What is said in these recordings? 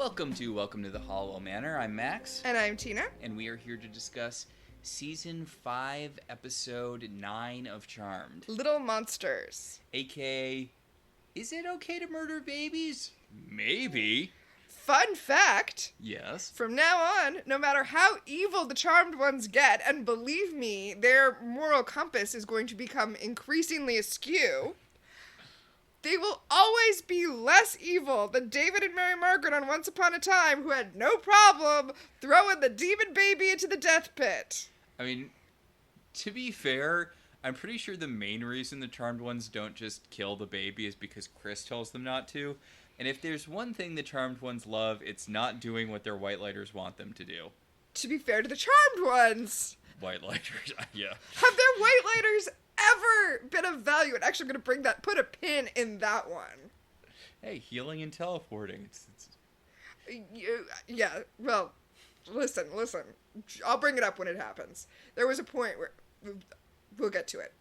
Welcome to the Halliwell Manor. I'm Max. And I'm Tina. And we are here to discuss Season 5, Episode 9 of Charmed. Little Monsters. AKA, is it okay to murder babies? Maybe. Fun fact. Yes. From now on, no matter how evil the Charmed ones get, and believe me, their moral compass is going to become increasingly askew, they will always be less evil than David and Mary Margaret on Once Upon a Time, who had no problem throwing the demon baby into the death pit. I mean, to be fair, I'm pretty sure the main reason the Charmed ones don't just kill the baby is because Chris tells them not to. And if there's one thing the Charmed ones love, it's not doing what their white lighters want them to do. To be fair to the Charmed ones. White lighters, yeah. Have their white lighters ever been of value? And actually, I'm going to put a pin in that one. Hey, healing and teleporting. Yeah, well, listen. I'll bring it up when it happens. There was a point where we'll get to it.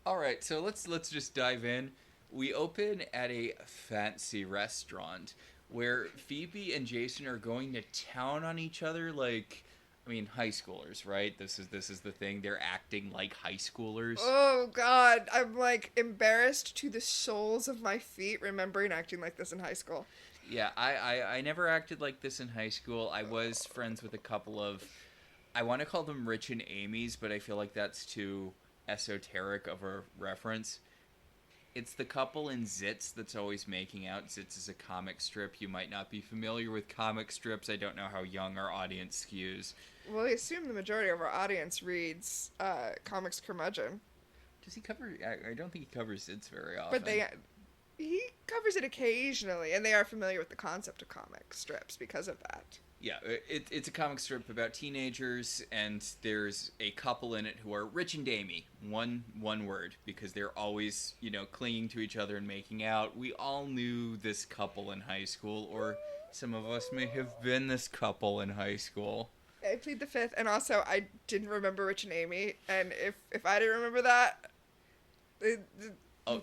All right, so let's just dive in. We open at a fancy restaurant where Phoebe and Jason are going to town on each other like, I mean, high schoolers, right? This is the thing. They're acting like high schoolers. Oh, God. I'm, embarrassed to the soles of my feet remembering acting like this in high school. Yeah, I never acted like this in high school. I was friends with a couple of, I want to call them Rich and Amy's, but I feel like that's too esoteric of a reference. It's the couple in Zits that's always making out. Zits is a comic strip. You might not be familiar with comic strips. I don't know how young our audience skews. Well, I assume the majority of our audience reads Comics Curmudgeon. Does he cover... I don't think he covers Zits very often. But he covers it occasionally, and they are familiar with the concept of comic strips because of that. Yeah, it's a comic strip about teenagers, and there's a couple in it who are Rich and Amy. One word, because they're always, clinging to each other and making out. We all knew this couple in high school, or some of us may have been this couple in high school. I plead the fifth, and also I didn't remember Rich and Amy, and if I didn't remember that... Oh,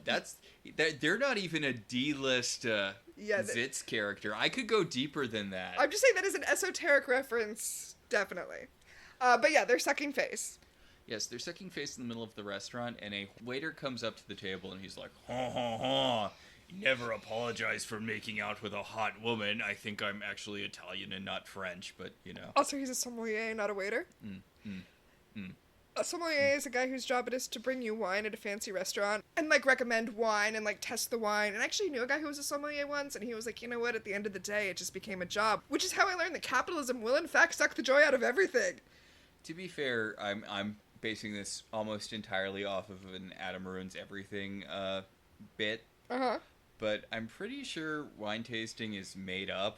they're not even a D-list Zits character. I could go deeper than that. I'm just saying that is an esoteric reference, definitely. But yeah, they're sucking face. Yes, they're sucking face in the middle of the restaurant, and a waiter comes up to the table, and he's like, ha ha ha, never apologize for making out with a hot woman. I think I'm actually Italian and not French, but, Also, he's a sommelier, not a waiter. A sommelier is a guy whose job it is to bring you wine at a fancy restaurant and, recommend wine and, test the wine. And I actually knew a guy who was a sommelier once, and he was like, you know what, at the end of the day, it just became a job. Which is how I learned that capitalism will, in fact, suck the joy out of everything. To be fair, I'm basing this almost entirely off of an Adam Ruins Everything bit. Uh-huh. But I'm pretty sure wine tasting is made up.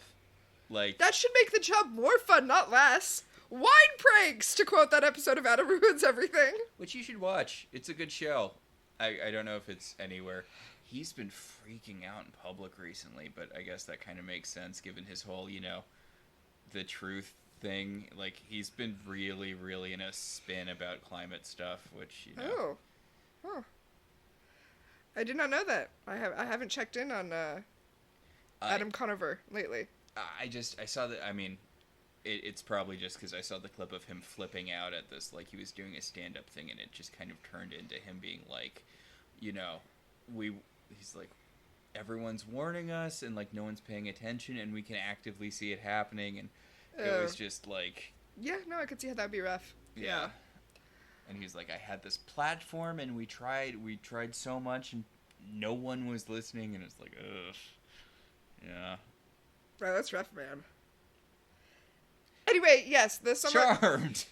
That should make the job more fun, not less. Wine pranks, to quote that episode of Adam Ruins Everything. Which you should watch. It's a good show. I don't know if it's anywhere. He's been freaking out in public recently, but I guess that kind of makes sense given his whole, the truth thing. He's been really, really in a spin about climate stuff, which, Oh. Huh. I did not know that. I haven't checked in on Adam Conover lately. I saw that, it's probably just because I saw the clip of him flipping out at this, he was doing a stand-up thing, and it just kind of turned into him being he's like, everyone's warning us, and, no one's paying attention, and we can actively see it happening, and it was just, Yeah, no, I could see how that'd be rough. Yeah. And he's like, I had this platform, and we tried so much, and no one was listening, and it's like, ugh. Yeah. Wow, that's rough, man. Anyway, yes, Charmed.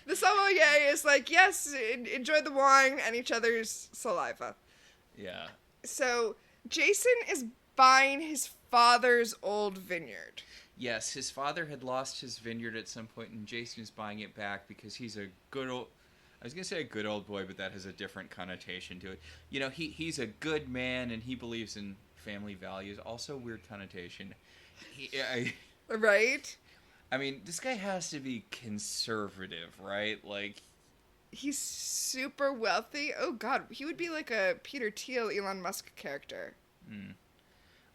The sommelier is like, yes, enjoy the wine and each other's saliva. Yeah. So, Jason is buying his father's old vineyard. Yes, his father had lost his vineyard at some point, and Jason is buying it back because he's a good old... I was going to say a good old boy, but that has a different connotation to it. He's a good man, and he believes in family values. Also, weird connotation. Right? This guy has to be conservative, right? He's super wealthy. Oh, God. He would be like a Peter Thiel, Elon Musk character.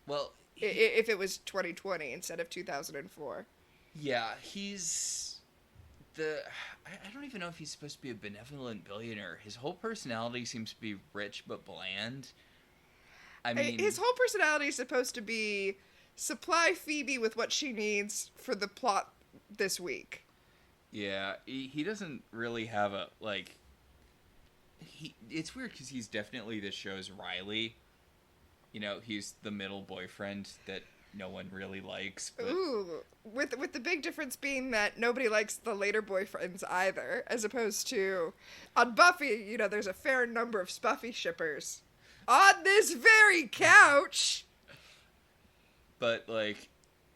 Well, if it was 2020 instead of 2004. Yeah, he's I don't even know if he's supposed to be a benevolent billionaire. His whole personality seems to be rich but bland. I mean, His whole personality is supposed to be supply Phoebe with what she needs for the plot this week. yeah, he doesn't really have a, like, it's weird because he's definitely the show's Riley. You know, he's the middle boyfriend that no one really likes. But... Ooh, with the big difference being that nobody likes the later boyfriends either, as opposed to on Buffy, you know, there's a fair number of Spuffy shippers on this very couch. But, like,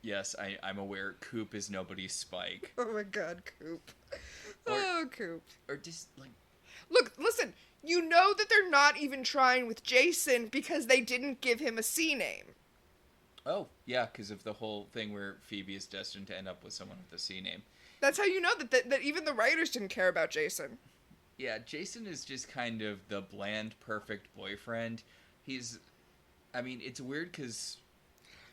yes, I'm aware Coop is nobody's Spike. Oh my god, Coop. Coop. Or just, like... Look, listen, you know that they're not even trying with Jason because they didn't give him a C name. Oh, yeah, because of the whole thing where Phoebe is destined to end up with someone with a C name. That's how you know that even the writers didn't care about Jason. Yeah, Jason is just kind of the bland, perfect boyfriend. I mean, it's weird because...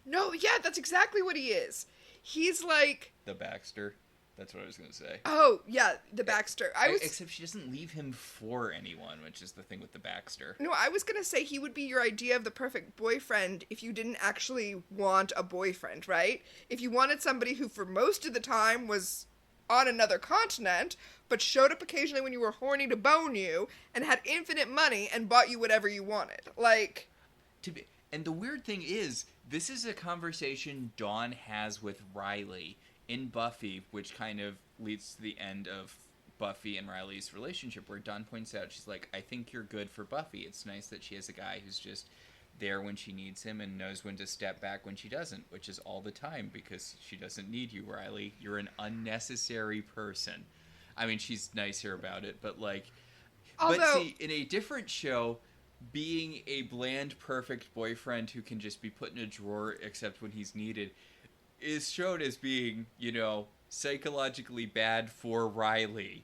No, yeah, that's exactly what he is. He's like... The Baxter. That's what I was going to say. Oh, yeah, the Baxter. Except she doesn't leave him for anyone, which is the thing with the Baxter. No, I was going to say he would be your idea of the perfect boyfriend if you didn't actually want a boyfriend, right? If you wanted somebody who for most of the time was on another continent, but showed up occasionally when you were horny to bone you, and had infinite money and bought you whatever you wanted. Like... And the weird thing is, this is a conversation Dawn has with Riley in Buffy, which kind of leads to the end of Buffy and Riley's relationship, where Dawn points out, she's like, I think you're good for Buffy. It's nice that she has a guy who's just there when she needs him and knows when to step back when she doesn't, which is all the time, because she doesn't need you, Riley. You're an unnecessary person. I mean, she's nicer about it, but like... Although... But see, in a different show... being a bland, perfect boyfriend who can just be put in a drawer except when he's needed is shown as being, you know, psychologically bad for Riley.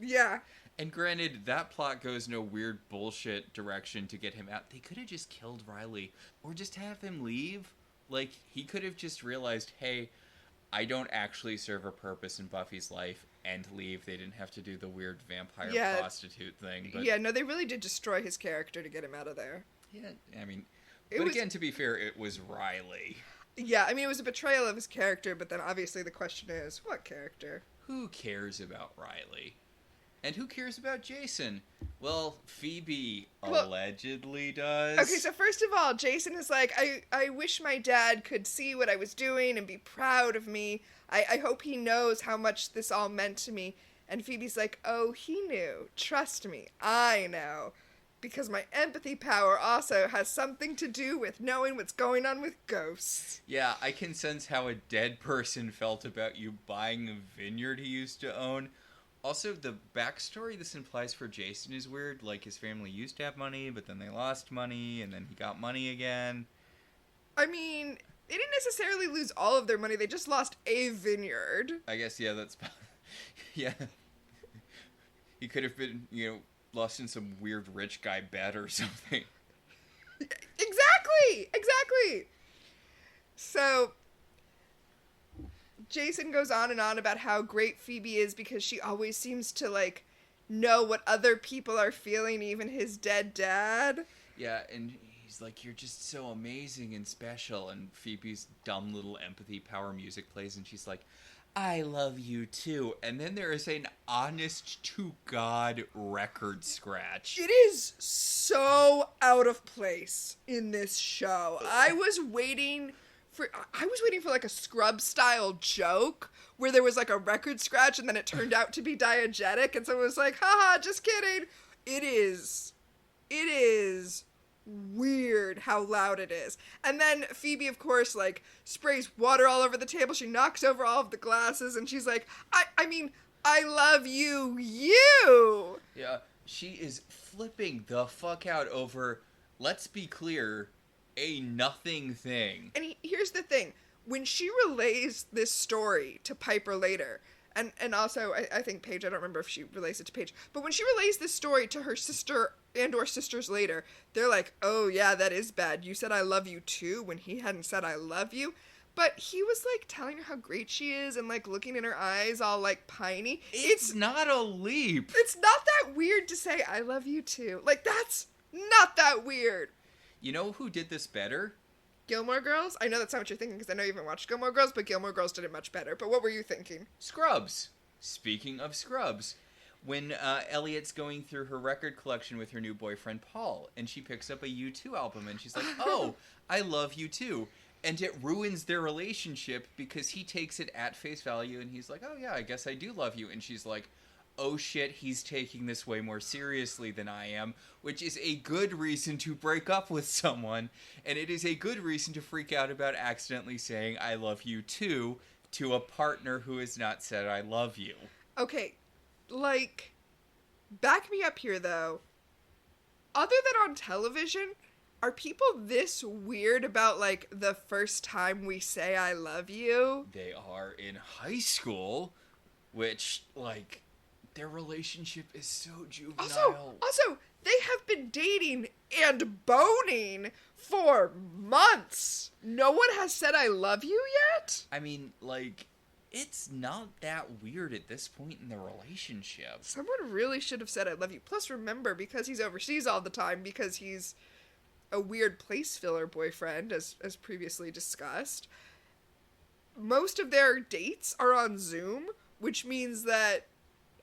Yeah. And granted, that plot goes no weird bullshit direction to get him out. They could have just killed Riley or just have him leave. Like, he could have just realized, hey, I don't actually serve a purpose in Buffy's life, and leave. They didn't have to do the weird vampire prostitute thing. But... Yeah, no, they really did destroy his character to get him out of there. Yeah, I mean... But again, to be fair, it was Riley. Yeah, I mean, it was a betrayal of his character, but then obviously the question is, what character? Who cares about Riley? And who cares about Jason? Well, Phoebe allegedly does. Okay, so first of all, Jason is like, I wish my dad could see what I was doing and be proud of me. I hope he knows how much this all meant to me. And Phoebe's like, oh, he knew. Trust me, I know. Because my empathy power also has something to do with knowing what's going on with ghosts. Yeah, I can sense how a dead person felt about you buying a vineyard he used to own. Also, the backstory this implies for Jason is weird. Like, his family used to have money, but then they lost money, and then he got money again. I mean, they didn't necessarily lose all of their money. They just lost a vineyard. I guess, yeah, that's... yeah. He could have been, you know, lost in some weird rich guy bet or something. Exactly! So... Jason goes on and on about how great Phoebe is because she always seems to, like, know what other people are feeling, even his dead dad. Yeah, and he's like, you're just so amazing and special, and Phoebe's dumb little empathy power music plays, and she's like, I love you too. And then there is an honest-to-God record scratch. It is so out of place in this show. I was waiting for like a Scrub style joke where there was like a record scratch and then it turned out to be diegetic and someone was like, haha, just kidding. It is weird how loud it is. And then Phoebe, of course, like sprays water all over the table. She knocks over all of the glasses and she's like, I mean, I love you. Yeah, she is flipping the fuck out over, let's be clear, a nothing thing. And here's the thing. When she relays this story to Piper later, And also, I think Paige, I don't remember if she relays it to Paige, but when she relays this story to her sister and or sisters later, they're like, oh yeah, that is bad. You said I love you too when he hadn't said I love you. But he was, like, telling her how great she is and, like, looking in her eyes all, like, piney. It's not a leap. It's not that weird to say, I love you too. Like, that's not that weird. You know who did this better? Gilmore Girls? I know that's not what you're thinking because I know you haven't watched Gilmore Girls, but Gilmore Girls did it much better. But what were you thinking? Scrubs. Speaking of Scrubs, when Elliot's going through her record collection with her new boyfriend, Paul, and she picks up a U2 album, and she's like, oh, I love U2. And it ruins their relationship because he takes it at face value and he's like, oh yeah, I guess I do love you. And she's like, oh shit, he's taking this way more seriously than I am, which is a good reason to break up with someone. And it is a good reason to freak out about accidentally saying I love you too to a partner who has not said I love you. Okay, like, back me up here though. Other than on television, are people this weird about, like, the first time we say I love you? They are in high school, which, like, their relationship is so juvenile. Also, they have been dating and boning for months. No one has said I love you yet? I mean, like, it's not that weird at this point in the relationship. Someone really should have said I love you. Plus, remember, because he's overseas all the time, because he's a weird place filler boyfriend, as previously discussed, most of their dates are on Zoom, which means that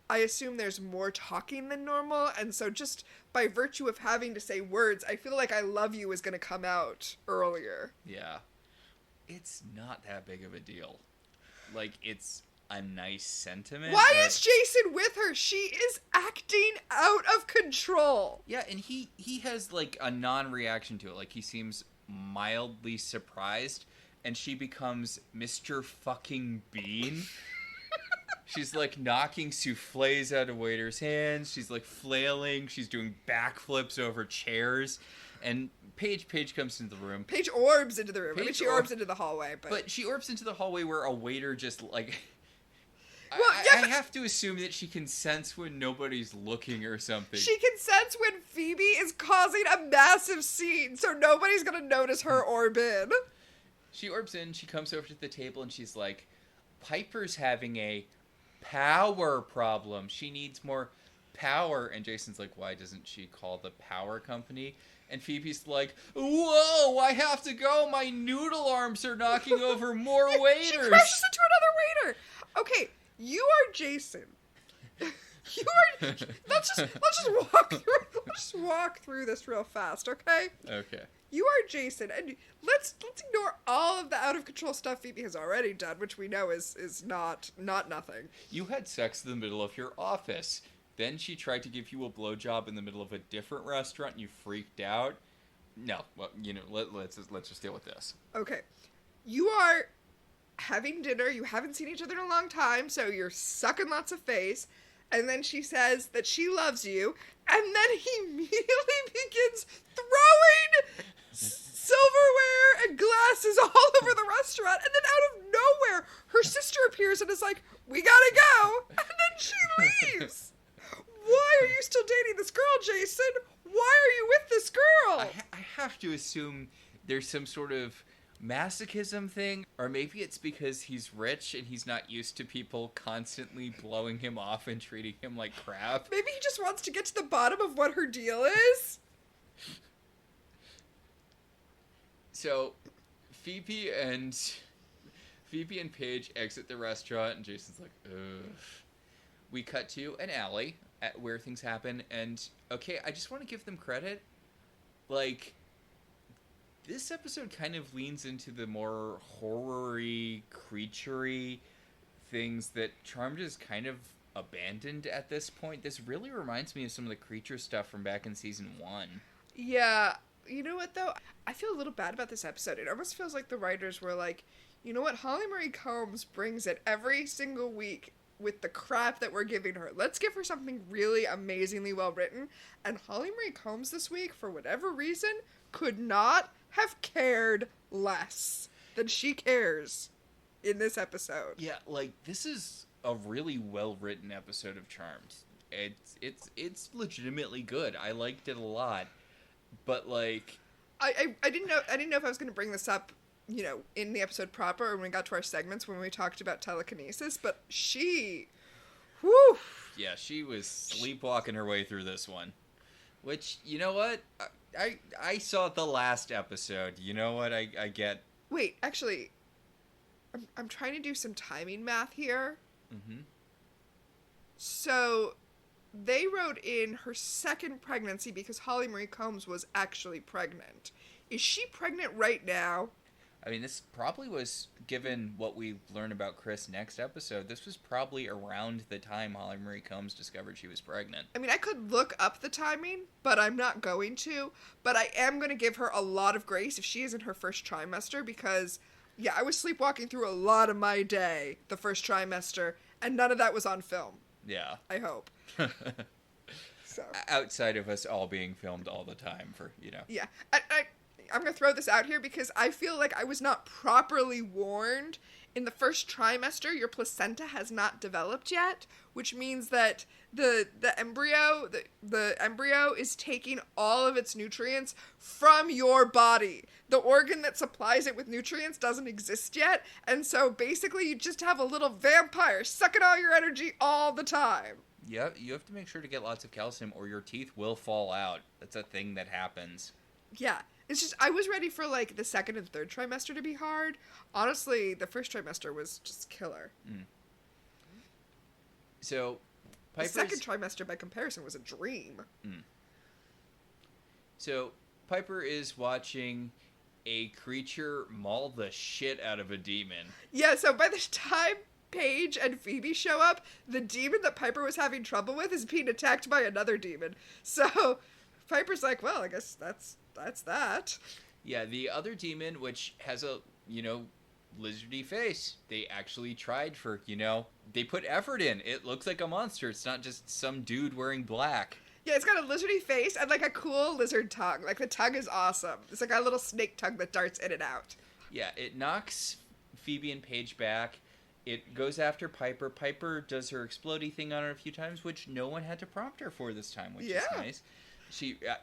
I assume there's more talking than normal, and so just by virtue of having to say words, I feel like I love you is going to come out earlier. Yeah. It's not that big of a deal. Like, it's a nice sentiment. Why is Jason with her? She is acting out of control. Yeah, and he has, like, a non-reaction to it. Like, he seems mildly surprised, and she becomes Mr. fucking Bean. She's, like, knocking souffles out of waiters' hands. She's, like, flailing. She's doing backflips over chairs. And Paige comes into the room. Paige orbs into the room. I mean, she orbs into the hallway, But she orbs into the hallway where a waiter just, like... Well, yeah, I have to assume that she can sense when nobody's looking or something. She can sense when Phoebe is causing a massive scene, so nobody's gonna notice her orb in. She orbs in, she comes over to the table, and she's like, Piper's having a power problem. She needs more power. And Jason's like, why doesn't she call the power company? And Phoebe's like, whoa, I have to go. My noodle arms are knocking over more waiters. She crashes into another waiter. Okay, you are Jason. You are. Let's just walk through this real fast, okay? Okay. You are Jason, and let's ignore all of the out of control stuff Phoebe has already done, which we know is not nothing. You had sex in the middle of your office. Then she tried to give you a blowjob in the middle of a different restaurant, and you freaked out. No, well, you know, let's just deal with this. Okay, you are having dinner. You haven't seen each other in a long time, so you're sucking lots of face. And then she says that she loves you, and then he immediately begins throwing silverware and glasses all over the restaurant, and then out of nowhere, her sister appears and is like, we gotta go, and then she leaves. Why are you still dating this girl, Jason? Why are you with this girl? I have to assume there's some sort of masochism thing, or maybe it's because he's rich and he's not used to people constantly blowing him off and treating him like crap. Maybe he just wants to get to the bottom of what her deal is. So Phoebe and Paige exit the restaurant, and Jason's like, ugh. We cut to an alley at where things happen, and okay, I just want to give them credit. Like, this episode kind of leans into the more horror-y, creature-y things that Charmed is kind of abandoned at this point. This really reminds me of some of the creature stuff from back in season 1. Yeah, you know what though? I feel a little bad about this episode. It almost feels like the writers were like, you know what? Holly Marie Combs brings it every single week with the crap that we're giving her. Let's give her something really amazingly well written. And Holly Marie Combs this week, for whatever reason, could not have cared less than she cares in this episode. Yeah, like, this is a really well written episode of Charmed. It's legitimately good. I liked it a lot, but like, I didn't know if I was going to bring this up, in the episode proper or when we got to our segments when we talked about telekinesis, but whew. Yeah, she was sleepwalking her way through this one. Which, you know what? I saw the last episode. You know what? I get. Wait, actually, I'm trying to do some timing math here. Mm-hmm. So, they wrote in her second pregnancy because Holly Marie Combs was actually pregnant. Is she pregnant right now? I mean, this probably was, given what we learn about Chris next episode, this was probably around the time Holly Marie Combs discovered she was pregnant. I mean, I could look up the timing, but I'm not going to. But I am going to give her a lot of grace if she is in her first trimester because, yeah, I was sleepwalking through a lot of my day the first trimester, and none of that was on film. Yeah. I hope. So. Outside of us all being filmed all the time for, Yeah. I'm going to throw this out here because I feel like I was not properly warned. In the first trimester, your placenta has not developed yet, which means that the embryo is taking all of its nutrients from your body. The organ that supplies it with nutrients doesn't exist yet, and so basically you just have a little vampire sucking all your energy all the time. Yeah, you have to make sure to get lots of calcium or your teeth will fall out. That's a thing that happens. Yeah. It's just, I was ready for, like, the second and third trimester to be hard. Honestly, the first trimester was just killer. Mm. So, Piper's... The second trimester, by comparison, was a dream. Mm. So, Piper is watching a creature maul the shit out of a demon. Yeah, so by the time Paige and Phoebe show up, the demon that Piper was having trouble with is being attacked by another demon. So, Piper's like, well, I guess that's that. Yeah, the other demon, which has a, lizardy face, they actually tried for, they put effort in. It looks like a monster. It's not just some dude wearing black. Yeah, it's got a lizardy face and, like, a cool lizard tongue. Like, the tongue is awesome. It's like a little snake tongue that darts in and out. Yeah, it knocks Phoebe and Paige back. It goes after Piper. Piper does her explodey thing on it a few times, which no one had to prompt her for this time, which is nice.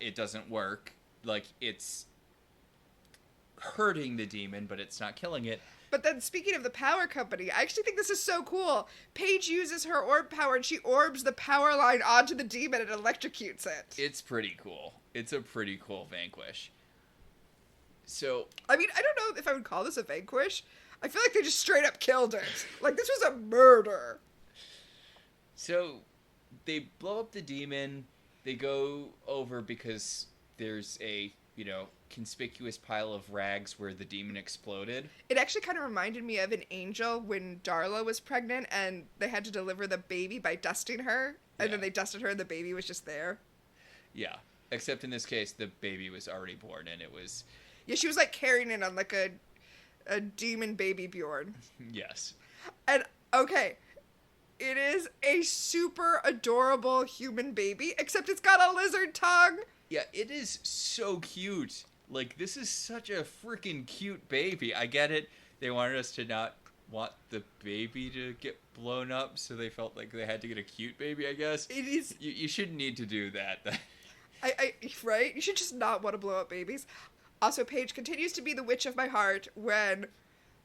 It doesn't work. Like, it's hurting the demon, but it's not killing it. But then, speaking of the power company, I actually think this is so cool. Paige uses her orb power, and she orbs the power line onto the demon and electrocutes it. It's pretty cool. It's a pretty cool vanquish. So... I mean, I don't know if I would call this a vanquish. I feel like they just straight up killed it. Like, this was a murder. So, they blow up the demon. They go over because... there's a, conspicuous pile of rags where the demon exploded. It actually kind of reminded me of an Angel when Darla was pregnant and they had to deliver the baby by dusting her. And then they dusted her and the baby was just there. Yeah. Except in this case, the baby was already born and it was... Yeah, she was like carrying it on like a demon baby Bjorn. Yes. And, okay... It is a super adorable human baby, except it's got a lizard tongue. Yeah, it is so cute. Like, this is such a freaking cute baby. I get it. They wanted us to not want the baby to get blown up, so they felt like they had to get a cute baby, I guess. It is... You shouldn't need to do that. Right? You should just not want to blow up babies. Also, Paige continues to be the witch of my heart when...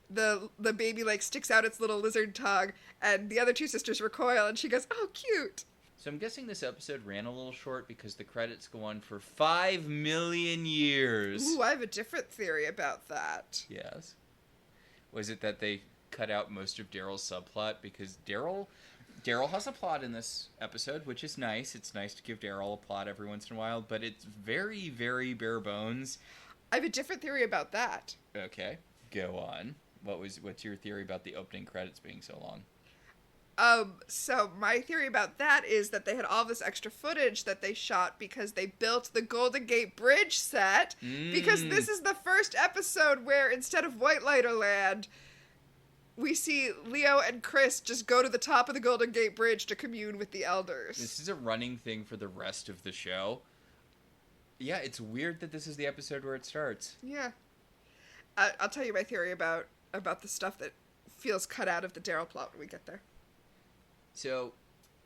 The baby, like, sticks out its little lizard tongue, and the other two sisters recoil, and she goes, oh, cute. So I'm guessing this episode ran a little short because the credits go on for 5 million years. Ooh, I have a different theory about that. Yes. Was it that they cut out most of Daryl's subplot? Because Daryl has a plot in this episode, which is nice. It's nice to give Daryl a plot every once in a while, but it's very, very bare bones. I have a different theory about that. Okay, go on. What's your theory about the opening credits being so long? So my theory about that is that they had all this extra footage that they shot because they built the Golden Gate Bridge set. Because this is the first episode where instead of White Lighter Land, we see Leo and Chris just go to the top of the Golden Gate Bridge to commune with the elders. This is a running thing for the rest of the show. Yeah, it's weird that this is the episode where it starts. Yeah. I'll tell you my theory about the stuff that feels cut out of the Daryl plot when we get there. So,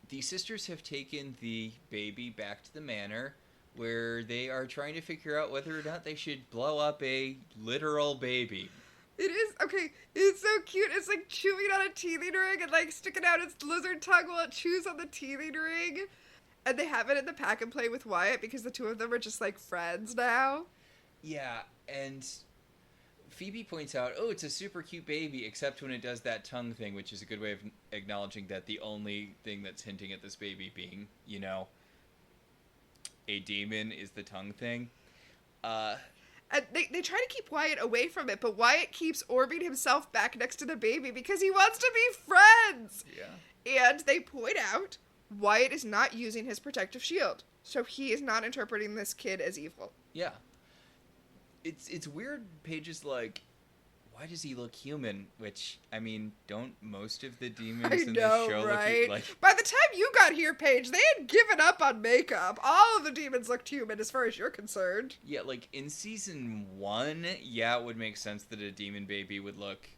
the sisters have taken the baby back to the manor, where they are trying to figure out whether or not they should blow up a literal baby. It is, okay, it's so cute. It's like chewing on a teething ring and like sticking out its lizard tongue while it chews on the teething ring. And they have it in the pack and play with Wyatt because the two of them are just like friends now. Yeah, and Phoebe points out, oh, it's a super cute baby, except when it does that tongue thing, which is a good way of acknowledging that the only thing that's hinting at this baby being, a demon is the tongue thing. And they try to keep Wyatt away from it, but Wyatt keeps orbiting himself back next to the baby because he wants to be friends. Yeah. And they point out Wyatt is not using his protective shield, so he is not interpreting this kid as evil. Yeah. It's weird. Paige is like, why does he look human? Which, I mean, don't most of the demons in this show right? look like... By the time you got here, Paige, they had given up on makeup. All of the demons looked human as far as you're concerned. Yeah, like, in season 1, yeah, it would make sense that a demon baby would look,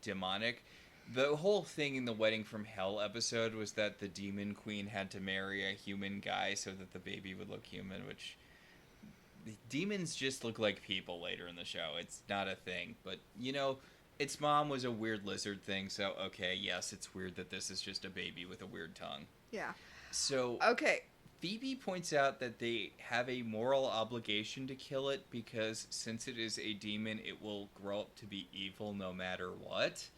demonic. The whole thing in the Wedding from Hell episode was that the demon queen had to marry a human guy so that the baby would look human, which... Demons just look like people later in the show. It's not a thing. But, its mom was a weird lizard thing, so, okay, yes, it's weird that this is just a baby with a weird tongue. Yeah. So, okay. Phoebe points out that they have a moral obligation to kill it because since it is a demon, it will grow up to be evil no matter what.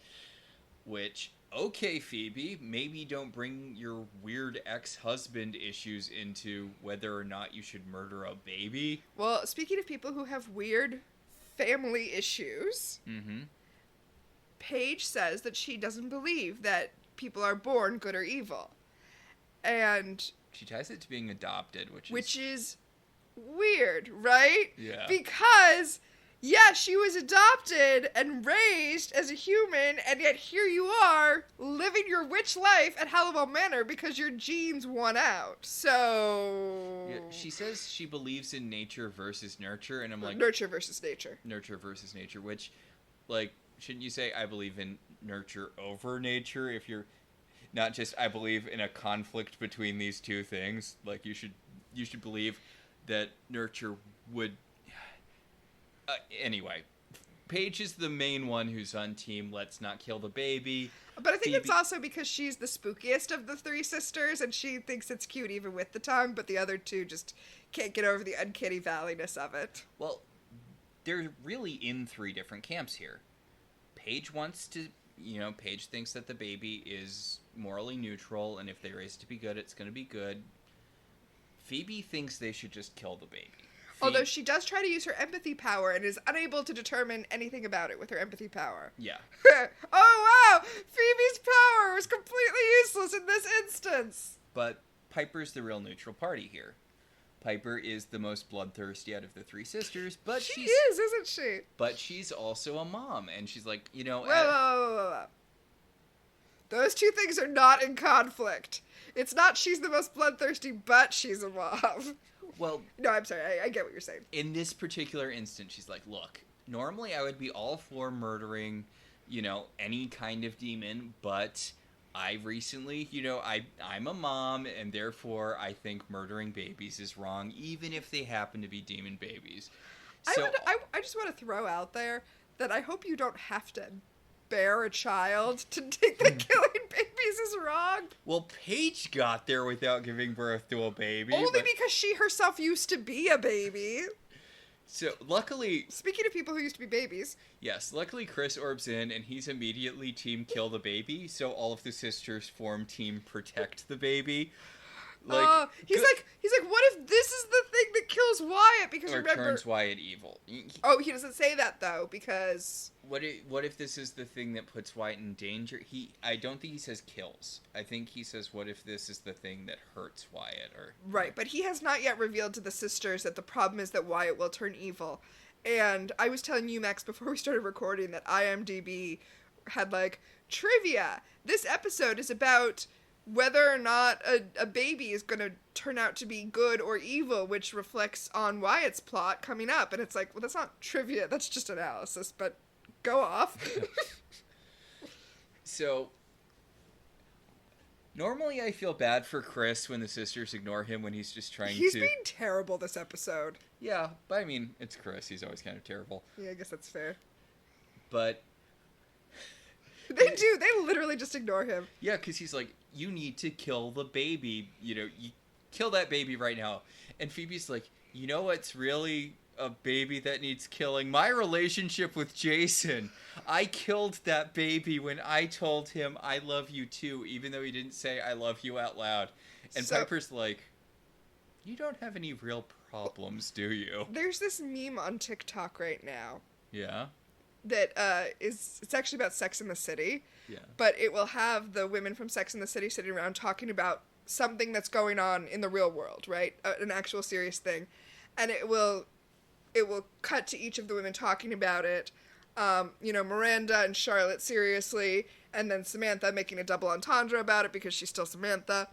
Which, okay, Phoebe, maybe don't bring your weird ex-husband issues into whether or not you should murder a baby. Well, speaking of people who have weird family issues, Paige says that she doesn't believe that people are born good or evil. And... she ties it to being adopted, which is weird, right? Yeah. Because... yeah, she was adopted and raised as a human, and yet here you are, living your witch life at Halliwell Manor because your genes won out. So... yeah, she says she believes in nature versus nurture, and I'm like... nurture versus nature. Nurture versus nature, which, like, shouldn't you say I believe in nurture over nature if you're... not just I believe in a conflict between these two things. Like, you should believe that nurture would... anyway, Paige is the main one who's on team let's not kill the baby. But I think it's also because she's the spookiest of the three sisters, and she thinks it's cute even with the tongue, but the other two just can't get over the uncanny valleyness of it. Well, they're really in three different camps here. Paige wants to, Paige thinks that the baby is morally neutral, and if they raise it to be good, it's going to be good. Phoebe thinks they should just kill the baby. Although she does try to use her empathy power and is unable to determine anything about it with her empathy power. Yeah. Oh, wow! Phoebe's power was completely useless in this instance! But Piper's the real neutral party here. Piper is the most bloodthirsty out of the three sisters, but she is, isn't she? But she's also a mom, and she's like, Whoa. Those two things are not in conflict. It's not she's the most bloodthirsty, but she's a mom. Well... no, I'm sorry. I get what you're saying. In this particular instance, she's like, look, normally I would be all for murdering, any kind of demon, but I recently, I'm a mom, and therefore I think murdering babies is wrong, even if they happen to be demon babies. So, I just want to throw out there that I hope you don't have to bear a child to think that killing babies is wrong. Well, Paige got there without giving birth to a baby. Only because she herself used to be a baby. So, luckily... speaking of people who used to be babies... yes, luckily Chris orbs in, and he's immediately team kill the baby, so all of the sisters form team protect the baby. He's like, what if this is the thing that kills Wyatt? Because remember... turns Wyatt evil. He doesn't say that, though, because... What if this is the thing that puts Wyatt in danger? I don't think he says kills. I think he says, what if this is the thing that hurts Wyatt? Right, but he has not yet revealed to the sisters that the problem is that Wyatt will turn evil. And I was telling you, Max, before we started recording that IMDb had, trivia. This episode is about whether or not a baby is going to turn out to be good or evil, which reflects on Wyatt's plot coming up. And it's like, well, that's not trivia, that's just analysis, but go off. So, Normally, I feel bad for Chris when the sisters ignore him when he's just trying He's to... being terrible this episode. Yeah, but I mean, it's Chris. He's always kind of terrible. Yeah, I guess that's fair. But... They do. They literally just ignore him. Yeah, because he's like, you need to kill the baby. You know, you kill that baby right now. And Phoebe's like, you know what's really a baby that needs killing? My relationship with Jason. I killed that baby when I told him I love you too, even though he didn't say I love you out loud. And Piper's like, you don't have any real problems, do you? There's this meme on TikTok right now. Yeah? That it's actually about Sex in the City. Yeah. But it will have the women from Sex in the City sitting around talking about something that's going on in the real world, right? An actual serious thing. And it will cut to each of the women talking about it. You know, Miranda and Charlotte seriously, and then Samantha making a double entendre about it because she's still Samantha.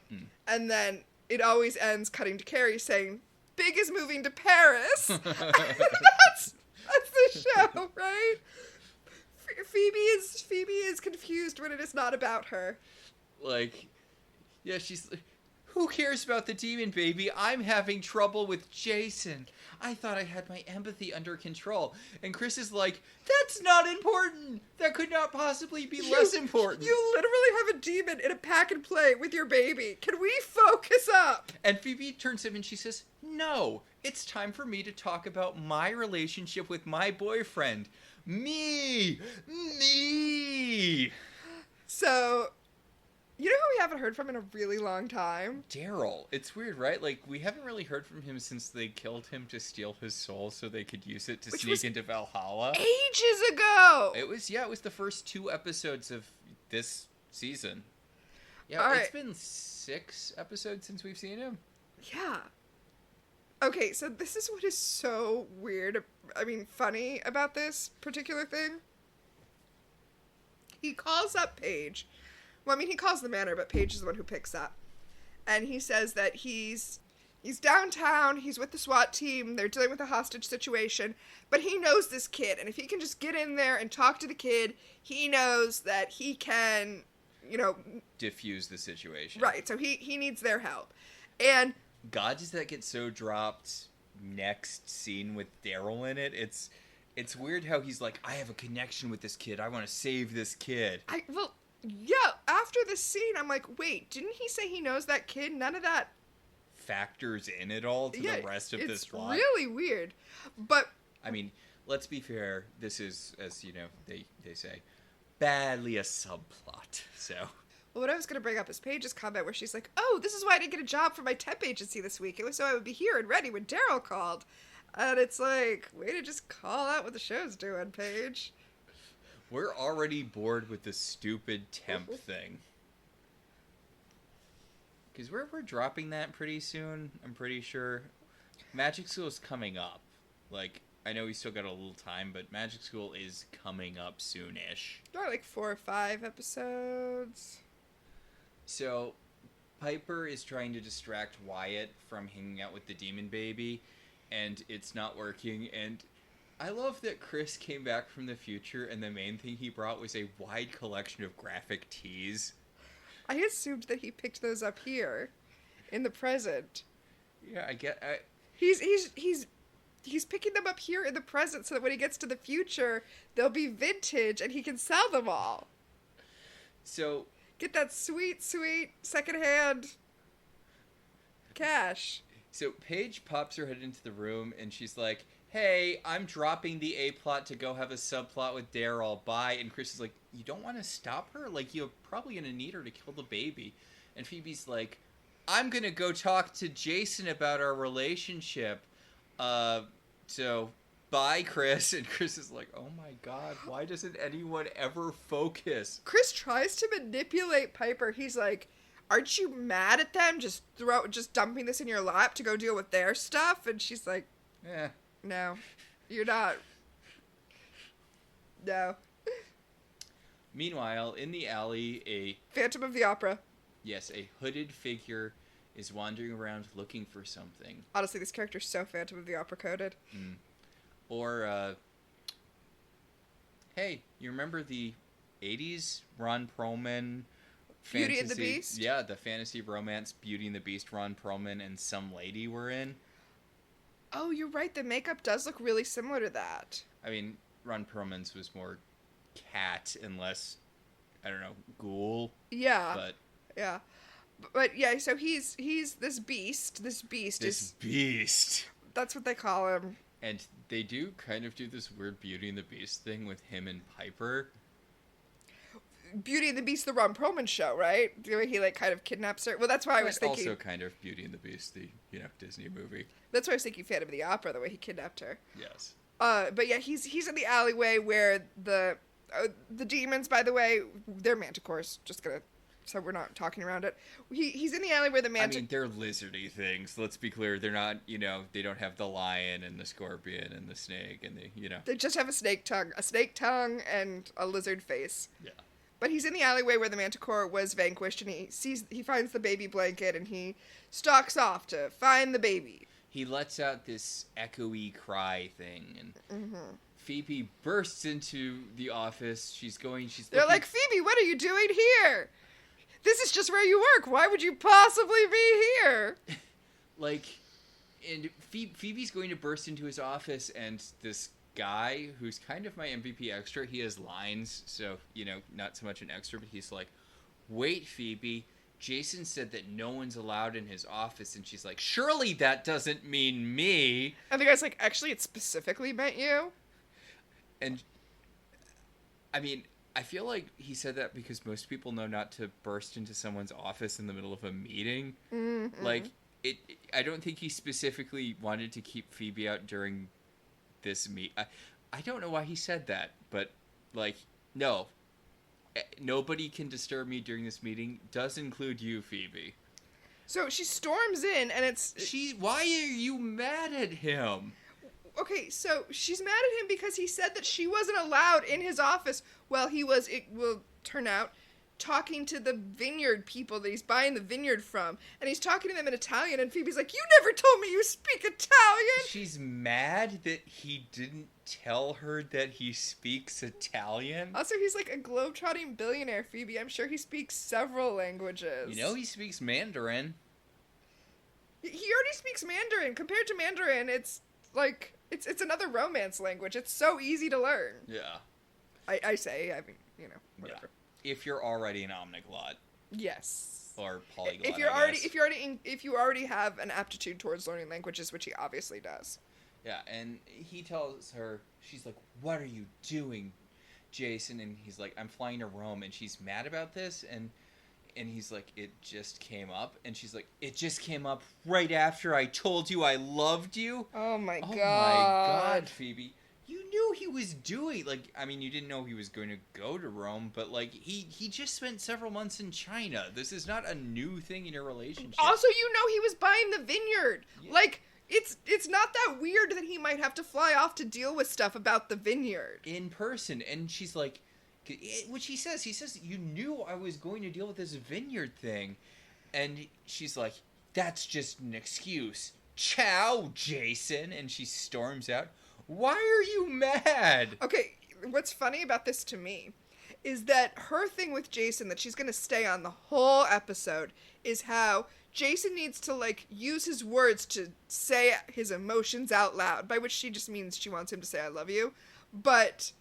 And then it always ends cutting to Carrie saying, Big is moving to Paris. That's the show, right? Phoebe is confused when it is not about her. Like, yeah, she's like, who cares about the demon baby? I'm having trouble with Jason. I thought I had my empathy under control. And Chris is like, that's not important. That could not possibly be less important. You literally have a demon in a pack and play with your baby. Can we focus up? And Phoebe turns to him and she says, no, it's time for me to talk about my relationship with my boyfriend. Me! So, you know who we haven't heard from in a really long time? Daryl. It's weird, right? Like, we haven't really heard from him since they killed him to steal his soul so they could use it to sneak into Valhalla. Ages ago! It was the first 2 episodes of this season. Yeah, All it's right. been 6 episodes since we've seen him. Yeah. Okay, so this is what is so weird, funny about this particular thing. He calls up Paige. Well, he calls the Manor, but Paige is the one who picks up. And he says that he's downtown, he's with the SWAT team, they're dealing with a hostage situation, but he knows this kid, and if he can just get in there and talk to the kid, he knows that he can, diffuse the situation. Right, so he needs their help. And God, does that get so dropped next scene with Daryl in it? It's weird how he's like, I have a connection with this kid. I want to save this kid. Yeah, after this scene, I'm like, wait, didn't he say he knows that kid? None of that factors in at all to the rest of this plot. It's really weird. But let's be fair. This is, as you know, they say, badly a subplot. So... Well, what I was going to bring up is Paige's comment where she's like, oh, this is why I didn't get a job for my temp agency this week. It was so I would be here and ready when Daryl called. And it's like, way to just call out what the show's doing, Paige. We're already bored with the stupid temp thing. Because we're dropping that pretty soon, I'm pretty sure. Magic School is coming up. Like, I know we still got a little time, but Magic School is coming up soon-ish. There are like 4 or 5 episodes. So, Piper is trying to distract Wyatt from hanging out with the demon baby, and it's not working, and I love that Chris came back from the future, and the main thing he brought was a wide collection of graphic tees. I assumed that he picked those up here, in the present. Yeah, He's picking them up here in the present so that when he gets to the future, they'll be vintage, and he can sell them all. So... Get that sweet, sweet secondhand cash. So Paige pops her head into the room and she's like, hey, I'm dropping the A-plot to go have a subplot with Daryl. Bye. And Chris is like, you don't want to stop her? Like, you're probably going to need her to kill the baby. And Phoebe's like, I'm going to go talk to Jason about our relationship. So... Bye, Chris. And Chris is like, oh my god, why doesn't anyone ever focus? Chris tries to manipulate Piper. He's like, aren't you mad at them? Just dumping this in your lap to go deal with their stuff? And she's like, no, you're not. No. Meanwhile, in the alley, Phantom of the Opera. Yes, a hooded figure is wandering around looking for something. Honestly, this character's so Phantom of the Opera coded. Or, hey, you remember the 80s Ron Perlman Beauty and the Beast? Yeah, the fantasy romance Beauty and the Beast Ron Perlman and some lady were in. Oh, you're right. The makeup does look really similar to that. I mean, Ron Perlman's was more cat and less, I don't know, ghoul. Yeah. But yeah. But yeah, so he's this beast. This beast. That's what they call him. And they do kind of do this weird Beauty and the Beast thing with him and Piper. Beauty and the Beast, the Ron Perlman show, right? The way he, like, kind of kidnaps her. Well, that's why I was thinking... Also kind of Beauty and the Beast, the, Disney movie. That's why I was thinking Phantom of the Opera, the way he kidnapped her. Yes. But yeah, he's in the alleyway where the demons, by the way, they're manticores. Just gonna... So we're not talking around it. He's in the alley where the manticore... I mean, they're lizardy things. Let's be clear. They're not, they don't have the lion and the scorpion and the snake and the, They just have a snake tongue and a lizard face. Yeah. But he's in the alleyway where the manticore was vanquished, and he finds the baby blanket, and he stalks off to find the baby. He lets out this echoey cry thing, and Phoebe bursts into the office. They're like, Phoebe, what are you doing here? This is just where you work. Why would you possibly be here? And Phoebe's going to burst into his office, and this guy who's kind of my MVP extra, he has lines, so, not so much an extra, but he's like, wait, Phoebe, Jason said that no one's allowed in his office, and she's like, surely that doesn't mean me. And the guy's like, actually, it specifically meant you. And, I mean, I feel like he said that because most people know not to burst into someone's office in the middle of a meeting. Mm-hmm. I don't think he specifically wanted to keep Phoebe out during this meet. I don't know why he said that, but, no. Nobody can disturb me during this meeting. Does include you, Phoebe. So she storms in, and Why are you mad at him? Okay, so she's mad at him because he said that she wasn't allowed in his office while he was, it will turn out, talking to the vineyard people that he's buying the vineyard from. And he's talking to them in Italian, and Phoebe's like, you never told me you speak Italian! She's mad that he didn't tell her that he speaks Italian. Also, he's like a globe-trotting billionaire, Phoebe. I'm sure he speaks several languages. He speaks Mandarin. He already speaks Mandarin. Compared to Mandarin, it's like... It's another romance language. It's so easy to learn. Yeah. I mean, whatever. Yeah. If you're already an omniglot. Yes. Or polyglot. If you already have an aptitude towards learning languages, which he obviously does. Yeah, and he tells her, she's like, what are you doing, Jason? And he's like, I'm flying to Rome, and she's mad about this, and he's like, it just came up. And she's like, it just came up right after I told you I loved you? Oh my god. Oh my god, Phoebe. You knew he was doing, you didn't know he was going to go to Rome, but, he just spent several months in China. This is not a new thing in your relationship. Also, he was buying the vineyard. Yeah. It's not that weird that he might have to fly off to deal with stuff about the vineyard. In person. And she's like... Which he says, you knew I was going to deal with this vineyard thing. And she's like, that's just an excuse. Ciao, Jason. And she storms out. Why are you mad? Okay, what's funny about this to me is that her thing with Jason that she's going to stay on the whole episode is how Jason needs to, use his words to say his emotions out loud, by which she just means she wants him to say I love you. But...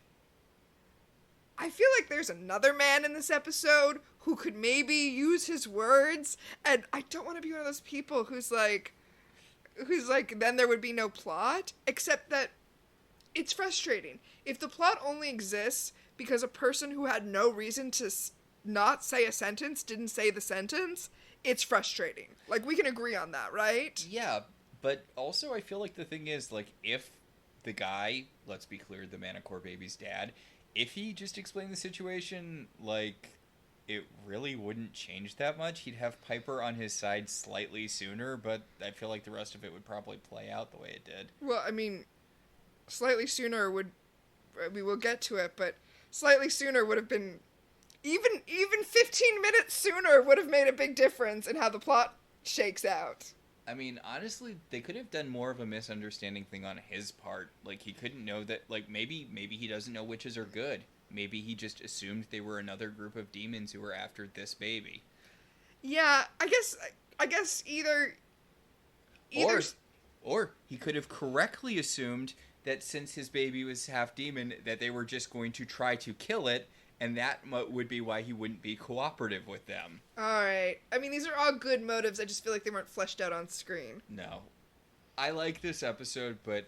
I feel like there's another man in this episode who could maybe use his words, and I don't want to be one of those people who's like, then there would be no plot, except that it's frustrating. If the plot only exists because a person who had no reason to not say a sentence didn't say the sentence, it's frustrating. We can agree on that, right? Yeah, but also I feel like the thing is, if the guy, let's be clear, the Manticore baby's dad... If he just explained the situation, it really wouldn't change that much. He'd have Piper on his side slightly sooner, but I feel like the rest of it would probably play out the way it did. Well, I mean, slightly sooner we will get to it, but slightly sooner would have been, even 15 minutes sooner would have made a big difference in how the plot shakes out. I mean, honestly, they could have done more of a misunderstanding thing on his part. He couldn't know that, maybe he doesn't know witches are good. maybe he just assumed they were another group of demons who were after this baby. Yeah, I guess either Or he could have correctly assumed that since his baby was half demon, that they were just going to try to kill it, and that would be why he wouldn't be cooperative with them. Alright. I mean, these are all good motives. I just feel like they weren't fleshed out on screen. No. I like this episode, but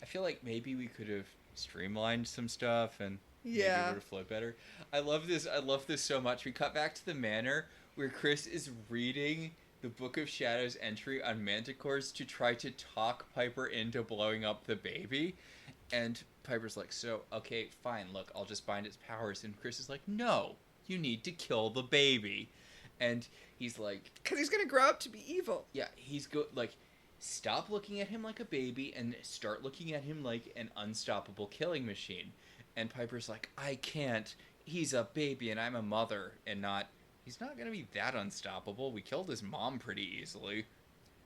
I feel like maybe we could have streamlined some stuff and maybe it would have flowed better. I love this so much. We cut back to the manor where Chris is reading the Book of Shadows entry on manticores to try to talk Piper into blowing up the baby. And Piper's like, so, okay, fine, look, I'll just bind its powers. And Chris is like, no, you need to kill the baby. And he's like... Because he's going to grow up to be evil. Yeah, stop looking at him like a baby and start looking at him like an unstoppable killing machine. And Piper's like, I can't. He's a baby and I'm a mother. And he's not going to be that unstoppable. We killed his mom pretty easily.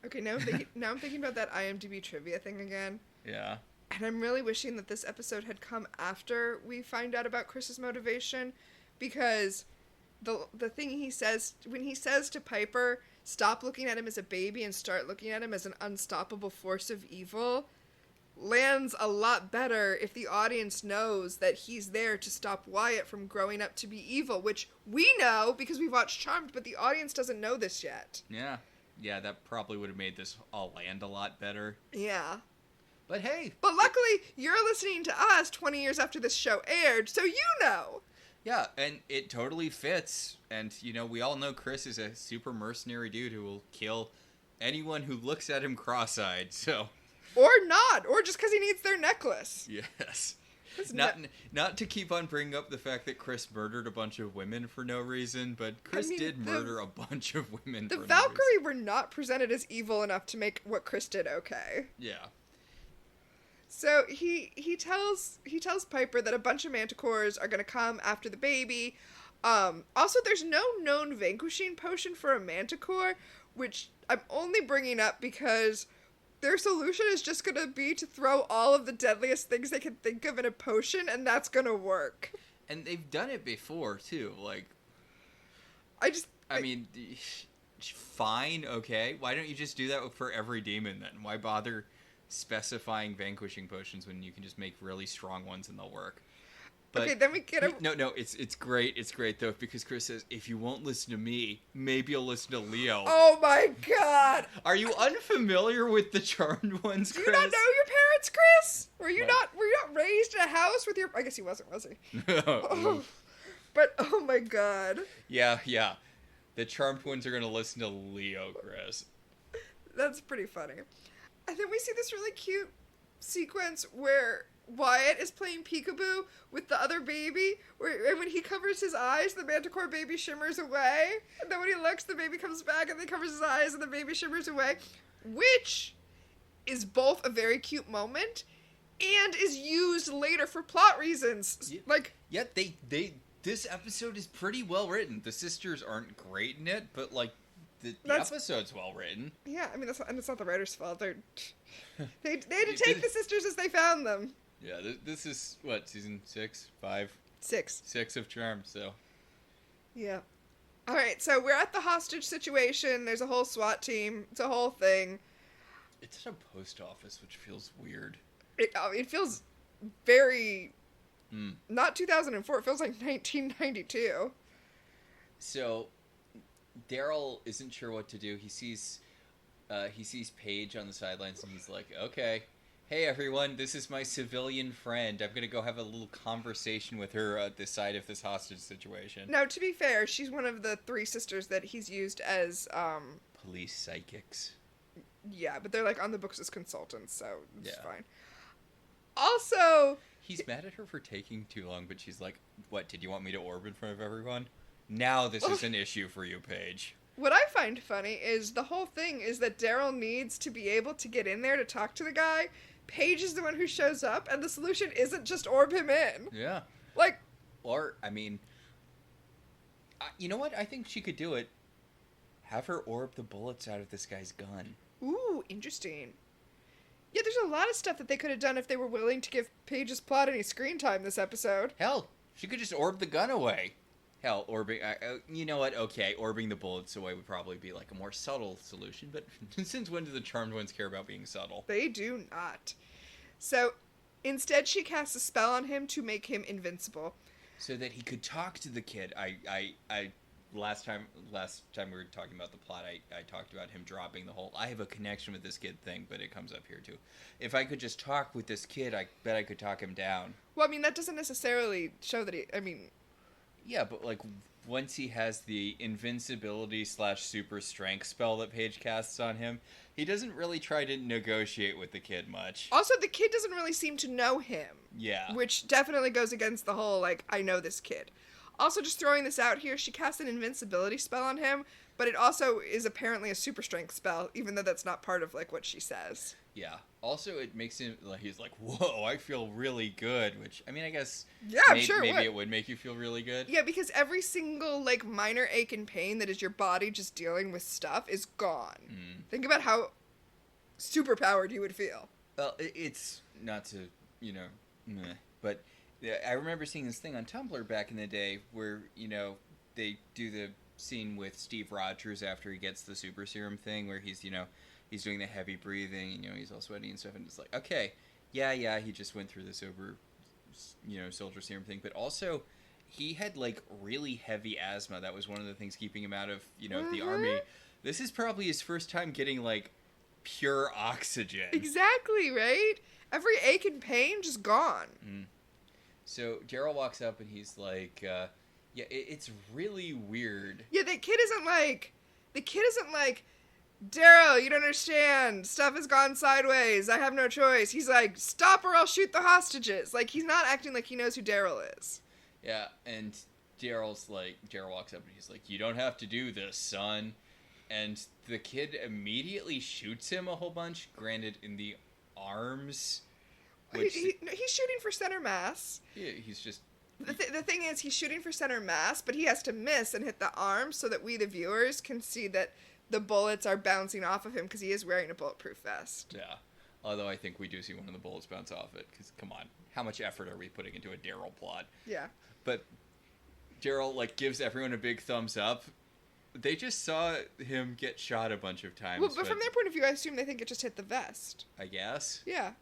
Okay, now I'm thinking about that IMDb trivia thing again. Yeah. And I'm really wishing that this episode had come after we find out about Chris's motivation, because the thing he says, when he says to Piper, stop looking at him as a baby and start looking at him as an unstoppable force of evil, lands a lot better if the audience knows that he's there to stop Wyatt from growing up to be evil, which we know because we watched Charmed, but the audience doesn't know this yet. Yeah. Yeah, that probably would have made this all land a lot better. Yeah. But hey. But luckily, you're listening to us 20 years after this show aired, so you know. Yeah, and it totally fits. And, we all know Chris is a super mercenary dude who will kill anyone who looks at him cross-eyed, so... Or not, or just because he needs their necklace. Yes. Not to keep on bringing up the fact that Chris murdered a bunch of women for no reason, but Chris did murder a bunch of women for no reason. The Valkyrie were not presented as evil enough to make what Chris did okay. Yeah. So he tells Piper that a bunch of manticores are going to come after the baby. Also, there's no known vanquishing potion for a manticore, which I'm only bringing up because their solution is just going to be to throw all of the deadliest things they can think of in a potion, and that's going to work. And they've done it before, too. Like, I mean, fine, okay. Why don't you just do that for every demon, then? Why bother specifying vanquishing potions when you can just make really strong ones and they'll work? But okay, then we get a... No, it's great. It's great, though, because Chris says, if you won't listen to me, maybe you'll listen to Leo. Oh, my God! Are you unfamiliar with the Charmed Ones, Chris? Do you not know your parents, Chris? Were you not raised in a house with your... I guess he wasn't, was he? Oh, but, oh, my God. Yeah. The Charmed Ones are going to listen to Leo, Chris. That's pretty funny. And then we see this really cute sequence where Wyatt is playing peekaboo with the other baby, and when he covers his eyes, the manticore baby shimmers away, and then when he looks, the baby comes back, and then covers his eyes, and the baby shimmers away, which is both a very cute moment, and is used later for plot reasons. This episode is pretty well written. The sisters aren't great in it, but, the episode's well written. Yeah, I mean, it's not the writer's fault. They had to take the sisters as they found them. Yeah, this is, season 6? 5? 6. 6 of Charmed, so. Yeah. Alright, so we're at the hostage situation. There's a whole SWAT team. It's a whole thing. It's at a post office, which feels weird. It feels very... Not 2004. It feels like 1992. So, Daryl isn't sure what to do. He sees Paige on the sidelines, and he's like, okay, hey everyone, this is my civilian friend. I'm gonna go have a little conversation with her at this side of this hostage situation. Now, to be fair, she's one of the 3 sisters that he's used as, police psychics. Yeah, but they're, on the books as consultants, so it's fine. Also... He's mad at her for taking too long, but she's like, what, did you want me to orb in front of everyone? Now this is an issue for you, Paige. What I find funny is the whole thing is that Daryl needs to be able to get in there to talk to the guy. Paige is the one who shows up, and the solution isn't just orb him in. Yeah. Or, I mean... you know what? I think she could do it. Have her orb the bullets out of this guy's gun. Ooh, interesting. Yeah, there's a lot of stuff that they could have done if they were willing to give Paige's plot any screen time this episode. Hell, She could just orb the gun away. Hell, orbing... you know what? Okay, orbing the bullets away would probably be like a more subtle solution, but since when do the Charmed Ones care about being subtle? They do not. So, instead she casts a spell on him to make him invincible. So that he could talk to the kid. Last time we were talking about the plot, I talked about him dropping the whole, I have a connection with this kid thing, but it comes up here too. If I could just talk with this kid, I bet I could talk him down. Well, I mean, that doesn't necessarily show that Yeah, but like once he has the invincibility / super strength spell that Paige casts on him, he doesn't really try to negotiate with the kid much. Also, the kid doesn't really seem to know him. Yeah. Which definitely goes against the whole, like, I know this kid. Also, just throwing this out here, she casts an invincibility spell on him, but it also is apparently a super strength spell, even though that's not part of, like, what she says. Yeah. Also, it makes him, like, he's like, whoa, I feel really good, which, I mean, I guess... Yeah, I'm sure maybe it would make you feel really good. Yeah, because every single, like, minor ache and pain that is your body just dealing with stuff is gone. Mm. Think about how superpowered you would feel. Well, it's not to, meh, but I remember seeing this thing on Tumblr back in the day where, they do the scene with Steve Rogers after he gets the super serum thing where he's, he's doing the heavy breathing, he's all sweaty and stuff, and it's like, okay, yeah, he just went through the sober, soldier serum thing, but also he had, like, really heavy asthma. That was one of the things keeping him out of, the army. This is probably his first time getting, like, pure oxygen. Exactly, right? Every ache and pain just gone. Mm. So Daryl walks up and he's like, it's really weird. Yeah, the kid isn't like, Daryl, you don't understand. Stuff has gone sideways. I have no choice. He's like, stop or I'll shoot the hostages. Like, he's not acting like he knows who Daryl is. Yeah, and Daryl walks up and he's like, you don't have to do this, son. And the kid immediately shoots him a whole bunch, granted in the arms. He's shooting for center mass. Yeah, he's just... The thing is, he's shooting for center mass, but he has to miss and hit the arms so that we, the viewers, can see that the bullets are bouncing off of him because he is wearing a bulletproof vest. Yeah. Although I think we do see one of the bullets bounce off it, because, come on, how much effort are we putting into a Daryl plot? Yeah. But Daryl, like, gives everyone a big thumbs up. They just saw him get shot a bunch of times. Well, but from their point of view, I assume they think it just hit the vest. I guess. Yeah.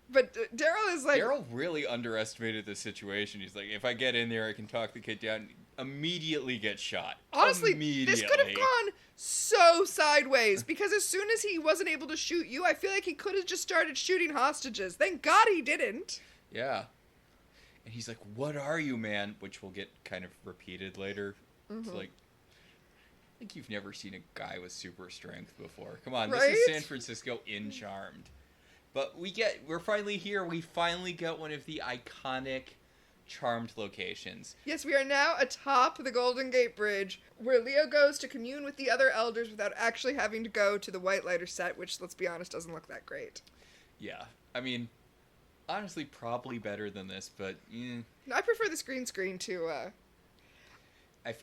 But Daryl is like... Daryl really underestimated the situation. He's like, if I get in there, I can talk the kid down. Immediately get shot. Honestly, this could have gone so sideways. Because as soon as he wasn't able to shoot you, I feel like he could have just started shooting hostages. Thank God he didn't. Yeah. And he's like, what are you, man? Which will get kind of repeated later. Mm-hmm. It's like you've never seen a guy with super strength before. Come on, right? This is San Francisco in Charmed. But we're finally here. We finally got one of the iconic Charmed locations. Yes, we are now atop the Golden Gate Bridge, where Leo goes to commune with the other elders without actually having to go to the White Lighter set, which, let's be honest, doesn't look that great. Yeah. I mean, honestly, probably better than this, but... I prefer the green screen to...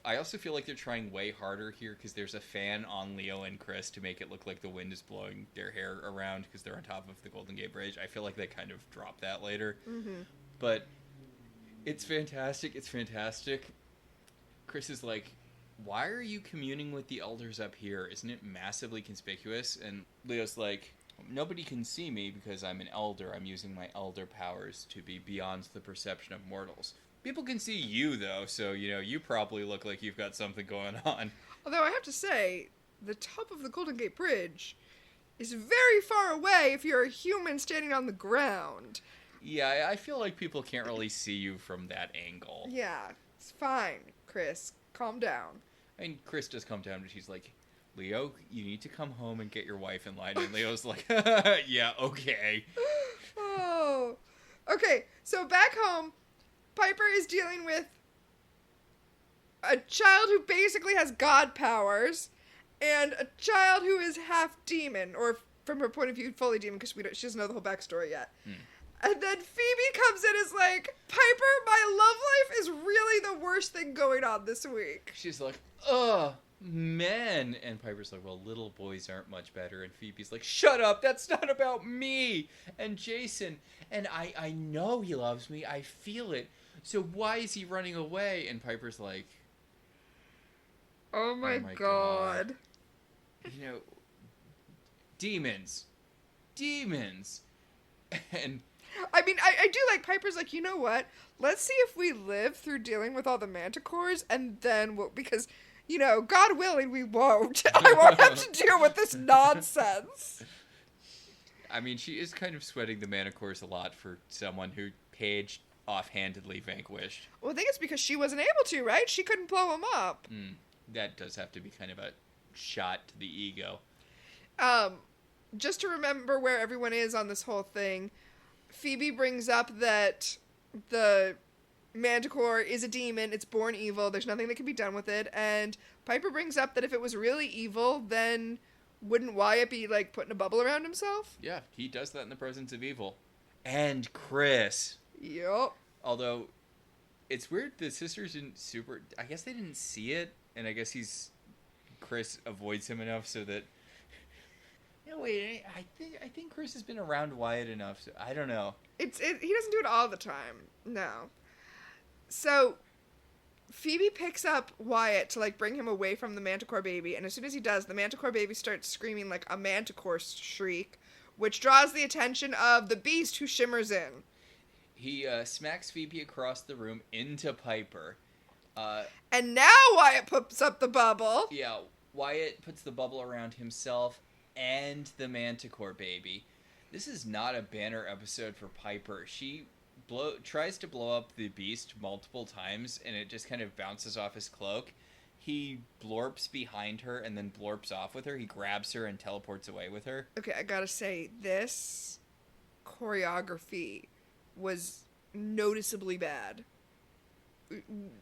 I also feel like they're trying way harder here because there's a fan on Leo and Chris to make it look like the wind is blowing their hair around because they're on top of the Golden Gate Bridge. I feel like they kind of drop that later. Mm-hmm. But it's fantastic. It's fantastic. Chris is like, why are you communing with the elders up here? Isn't it massively conspicuous? And Leo's like, nobody can see me because I'm an elder. I'm using my elder powers to be beyond the perception of mortals. People can see you, though, so, you probably look like you've got something going on. Although I have to say, the top of the Golden Gate Bridge is very far away if you're a human standing on the ground. Yeah, I feel like people can't really see you from that angle. Yeah, it's fine, Chris. Calm down. And Chris does come down, and she's like, Leo, you need to come home and get your wife in line. And Leo's like, yeah, okay. Oh. Okay, so back home... Piper is dealing with a child who basically has god powers and a child who is half demon, or from her point of view, fully demon, because she doesn't know the whole backstory yet. And then Phoebe comes in and is like, Piper, my love life is really the worst thing going on this week. She's like, ugh, men. And Piper's like, well, little boys aren't much better. And Phoebe's like, shut up, that's not about me. And Jason, and I know he loves me, I feel it. So why is he running away? And Piper's like, Oh oh my my god. you know, demons. Demons. And I mean, I do like Piper's like, you know what? Let's see if we live through dealing with all the manticores, and then we'll, because, you know, God willing, we won't. I won't have to deal with this nonsense. I mean, she is kind of sweating the Manicores a lot for someone who Paige offhandedly vanquished. Well, I think it's because she wasn't able to, right? She couldn't blow him up. That does have to be kind of a shot to the ego. Just to remember where everyone is on this whole thing, Phoebe brings up that the Manticore is a demon, it's born evil, there's nothing that can be done with it, and Piper brings up that if it was really evil, then wouldn't Wyatt be, like, putting a bubble around himself? Yeah, he does that in the presence of evil. And Chris. Yup. Although, it's weird the sisters didn't I guess they didn't see it, and I guess Chris avoids him enough so that... No, wait, I think Chris has been around Wyatt enough, so I don't know. He doesn't do it all the time. No. So, Phoebe picks up Wyatt to, like, bring him away from the Manticore baby, and as soon as he does, the Manticore baby starts screaming like a Manticore shriek, which draws the attention of the Beast who shimmers in. He smacks Phoebe across the room into Piper. And now Wyatt puts up the bubble. Yeah, Wyatt puts the bubble around himself and the Manticore baby. This is not a banner episode for Piper. She tries to blow up the Beast multiple times, and it just kind of bounces off his cloak. He blorps behind her and then blorps off with her. He grabs her and teleports away with her. Okay, I gotta say, this choreography was noticeably bad.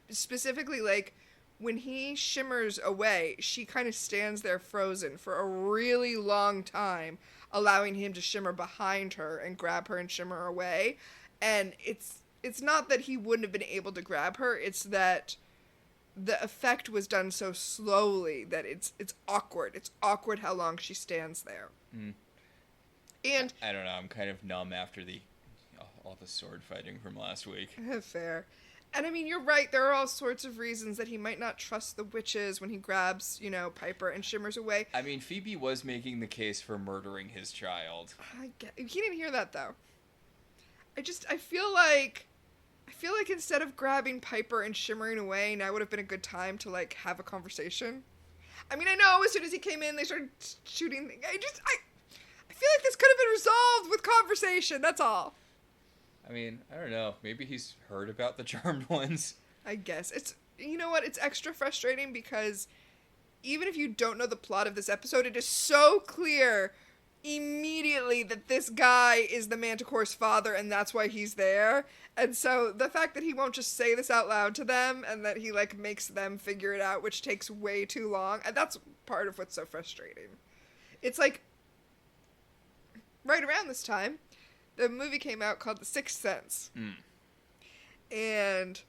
Specifically, like, when he shimmers away, she kind of stands there frozen for a really long time, allowing him to shimmer behind her and grab her and shimmer away. And it's not that he wouldn't have been able to grab her, it's that the effect was done so slowly that it's awkward. It's awkward how long she stands there. And I don't know, I'm kind of numb after all the sword fighting from last week. Fair. And I mean, you're right, there are all sorts of reasons that he might not trust the witches when he grabs, you know, Piper and shimmers away. I mean, Phoebe was making the case for murdering his child. He didn't hear that, though. I feel like instead of grabbing Piper and shimmering away, now would have been a good time to, like, have a conversation. I mean, I know as soon as he came in, they started shooting things. I feel like this could have been resolved with conversation, that's all. I mean, I don't know. Maybe he's heard about the Charmed Ones. I guess. You know what? It's extra frustrating because even if you don't know the plot of this episode, it is so clear immediately that this guy is the Manticore's father and that's why he's there. And so the fact that he won't just say this out loud to them and that he, like, makes them figure it out, which takes way too long, and that's part of what's so frustrating. It's like, right around this time, the movie came out called The Sixth Sense. And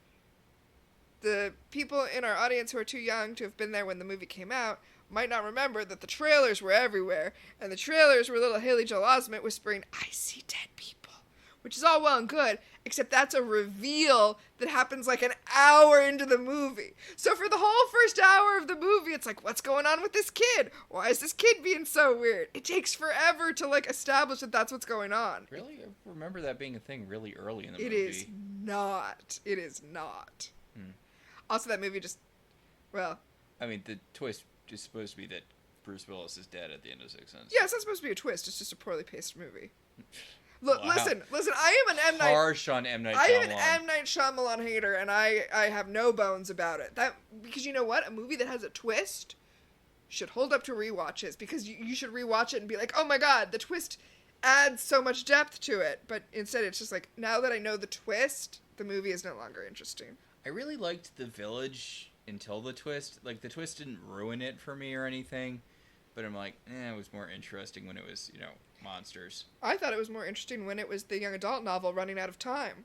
the people in our audience who are too young to have been there when the movie came out might not remember that the trailers were everywhere. And the trailers were little Haley Joel Osment whispering, "I see dead people." Which is all well and good, except that's a reveal that happens like an hour into the movie. So for the whole first hour of the movie, it's like, what's going on with this kid? Why is this kid being so weird? It takes forever to, like, establish that that's what's going on. Really? I remember that being a thing really early in the movie. It is not. It is not. Also, that movie just, well... I mean, the twist is supposed to be that Bruce Willis is dead at the end of Sixth Sense. Yeah, it's not supposed to be a twist. It's just a poorly paced movie. Look, Wow. listen. I am an M. Night... Harsh on M. Night Shyamalan. I am an M. Night Shyamalan hater, and I have no bones about it. Because you know what? A movie that has a twist should hold up to rewatches, because you should rewatch it and be like, oh my god, the twist adds so much depth to it. But instead, it's just like, now that I know the twist, the movie is no longer interesting. I really liked The Village until the twist. Like, the twist didn't ruin it for me or anything, but I'm like, it was more interesting when it was, you know, monsters. I thought it was more interesting when it was the young adult novel running out of time.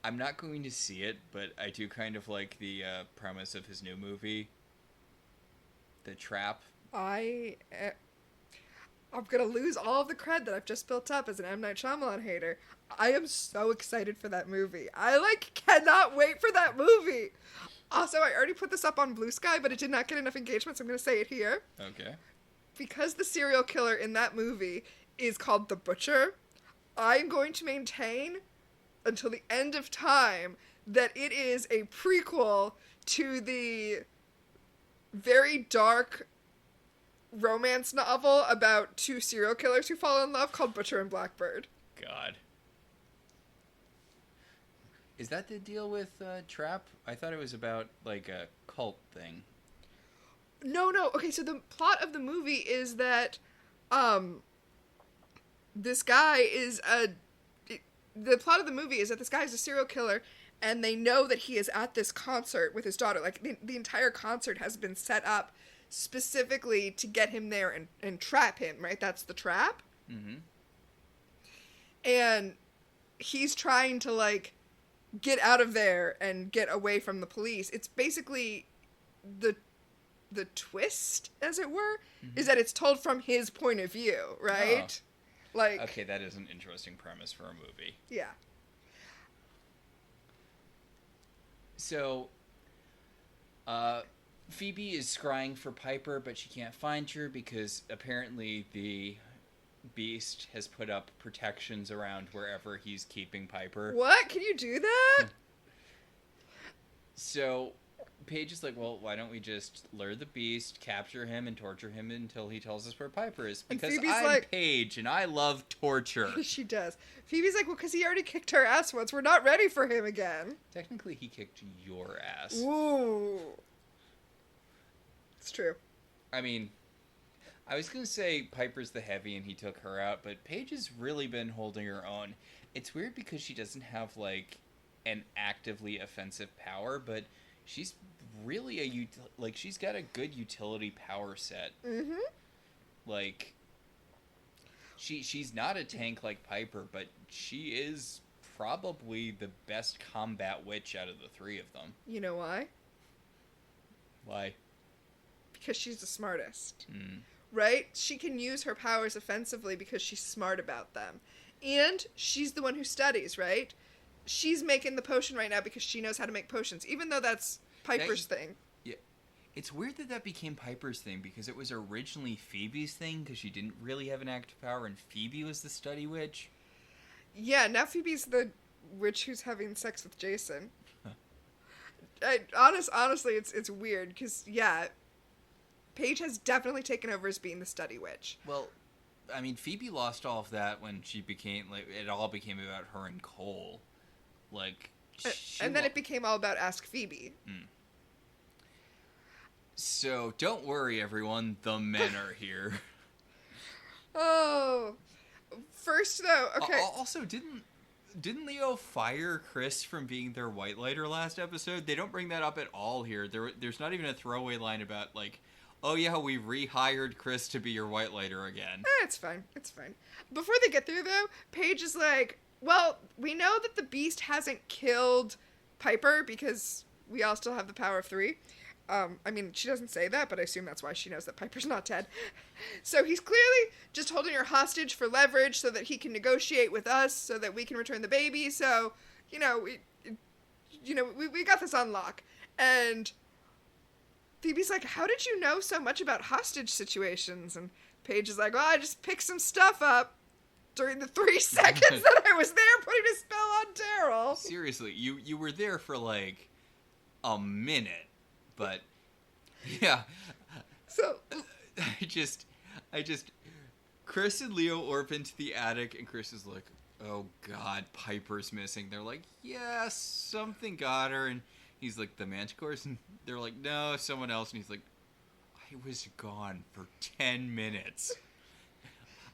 I'm not going to see it, but I do kind of like the premise of his new movie, The Trap. I'm gonna lose all of the cred that I've just built up as an M. Night Shyamalan hater. I am so excited for that movie. I, cannot wait for that movie. Also, I already put this up on Blue Sky, but it did not get enough engagement, so I'm gonna say it here. Okay. Because the serial killer in that movie is called The Butcher, I'm going to maintain until the end of time that it is a prequel to the very dark romance novel about two serial killers who fall in love called Butcher and Blackbird. God. Is that the deal with Trap? I thought it was about, like, a cult thing. No. Okay, so the plot of the movie is that this guy is the plot of the movie is that this guy is a serial killer, and they know that he is at this concert with his daughter. Like, the entire concert has been set up specifically to get him there and trap him, right? That's the trap. Mm-hmm. And he's trying to, like, get out of there and get away from the police. It's basically the twist, as it were, is that it's told from his point of view, right? Oh. Like, okay, that is an interesting premise for a movie. Yeah. So, Phoebe is scrying for Piper, but she can't find her because apparently the Beast has put up protections around wherever he's keeping Piper. What? Can you do that? So, Paige is like, well, why don't we just lure the Beast, capture him, and torture him until he tells us where Piper is? Because I'm like, Paige, and I love torture. She does. Phoebe's like, well, because he already kicked her ass once. We're not ready for him again. Technically, he kicked your ass. Ooh. It's true. I mean, I was going to say Piper's the heavy and he took her out, but Paige has really been holding her own. It's weird because she doesn't have, like, an actively offensive power, but she's really she's got a good utility power set. Mm-hmm. Like, she's not a tank like Piper, but she is probably the best combat witch out of the three of them. You know why? Why? Because she's the smartest. Mm. Right? She can use her powers offensively because she's smart about them. And she's the one who studies, right? She's making the potion right now because she knows how to make potions, even though that's Piper's thing. Yeah. It's weird that became Piper's thing because it was originally Phoebe's thing because she didn't really have an active power and Phoebe was the study witch. Yeah, now Phoebe's the witch who's having sex with Jason. Honestly, it's weird because, yeah, Paige has definitely taken over as being the study witch. Well, I mean, Phoebe lost all of that when she became, like, it all became about her and Cole. Like, and then it became all about Ask Phoebe. Mm. So, don't worry, everyone. The men are here. Oh. First, though, okay. Also, didn't Leo fire Chris from being their white lighter last episode? They don't bring that up at all here. There's not even a throwaway line about, like, oh yeah, we rehired Chris to be your white lighter again. It's fine. It's fine. Before they get through, though, Paige is like, well, we know that the Beast hasn't killed Piper because we all still have the power of 3. I mean, she doesn't say that, but I assume that's why she knows that Piper's not dead. So he's clearly just holding her hostage for leverage so that he can negotiate with us so that we can return the baby. So, we got this on lock. And Phoebe's like, how did you know so much about hostage situations? And Paige is like, well, I just picked some stuff up during the 3 seconds that I was there putting a spell on Daryl. Seriously, you were there for, like, a minute. But, yeah. So, Chris and Leo orp into the attic, and Chris is like, oh god, Piper's missing. They're like, yeah, something got her, and he's like, the Manticores? And they're like, no, someone else, and he's like, I was gone for 10 minutes.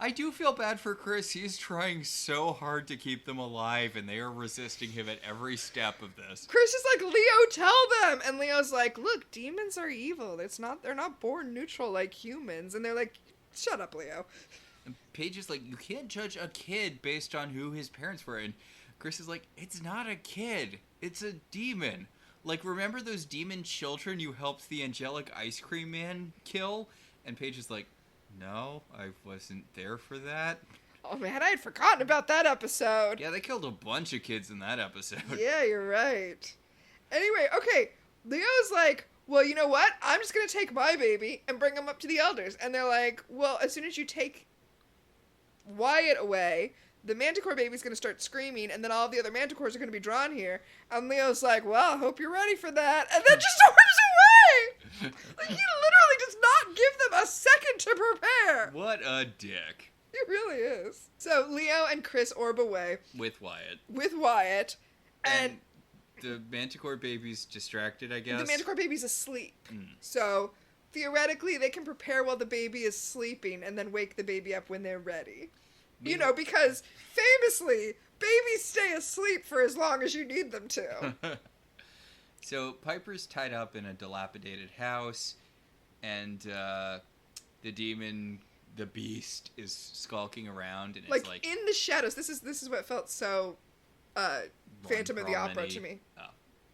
I do feel bad for Chris. He's trying so hard to keep them alive, and they are resisting him at every step of this. Chris is like, Leo, tell them! And Leo's like, look, demons are evil. They're not born neutral like humans. And they're like, shut up, Leo. And Paige is like, you can't judge a kid based on who his parents were. And Chris is like, it's not a kid. It's a demon. Like, remember those demon children you helped the angelic ice cream man kill? And Paige is like, No, I wasn't there for that. Oh man, I had forgotten about that episode. Yeah, they killed a bunch of kids in that episode. Yeah, you're right. Anyway, okay, Leo's like, well, you know what? I'm just gonna take my baby and bring him up to the elders. And they're like, well, as soon as you take Wyatt away, the Manticore baby's gonna start screaming, and then all the other Manticores are gonna be drawn here. And Leo's like, well, I hope you're ready for that. And then just storms away! Like, he literally does not give them a second to prepare. What a dick. He really is. So Leo and Chris orb away. With Wyatt. With Wyatt. And the Manticore baby's distracted, I guess. the Manticore baby's asleep. So theoretically, they can prepare while the baby is sleeping and then wake the baby up when they're ready. You know, because famously, babies stay asleep for as long as you need them to. So Piper's tied up in a dilapidated house, and the demon, the beast, is skulking around, and it's like in the shadows. This is what felt so Phantom of the Opera to me. Oh,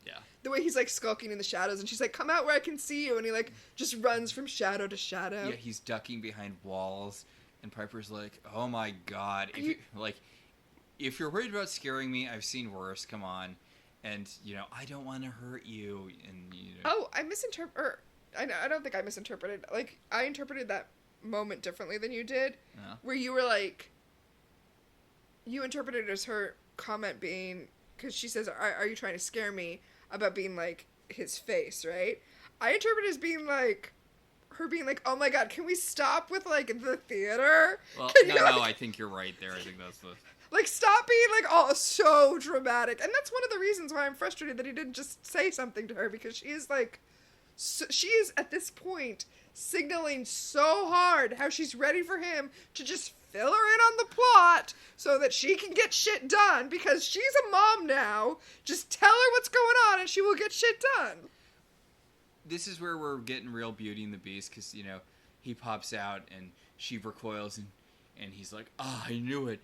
yeah. The way he's like skulking in the shadows, and she's like, "Come out where I can see you," and he like just runs from shadow to shadow. Yeah, he's ducking behind walls, and Piper's like, "Oh my god! If you're worried about scaring me, I've seen worse. Come on." And, you know, I don't want to hurt you. And, you know. Oh, I misinterpreted. I don't think I misinterpreted. Like, I interpreted that moment differently than you did. Yeah. Where you were like, you interpreted it as her comment being, because she says, are you trying to scare me? About being like his face, right? I interpreted it as being like, her being like, oh my god, can we stop with like the theater? Well, no, I think you're right there. I think that's the... Like, stop being, like, oh, so dramatic. And that's one of the reasons why I'm frustrated that he didn't just say something to her, because she is, like, she is, at this point, signaling so hard how she's ready for him to just fill her in on the plot so that she can get shit done, because she's a mom now. Just tell her what's going on and she will get shit done. This is where we're getting real Beauty and the Beast, because, you know, he pops out and she recoils, and he's like, I knew it.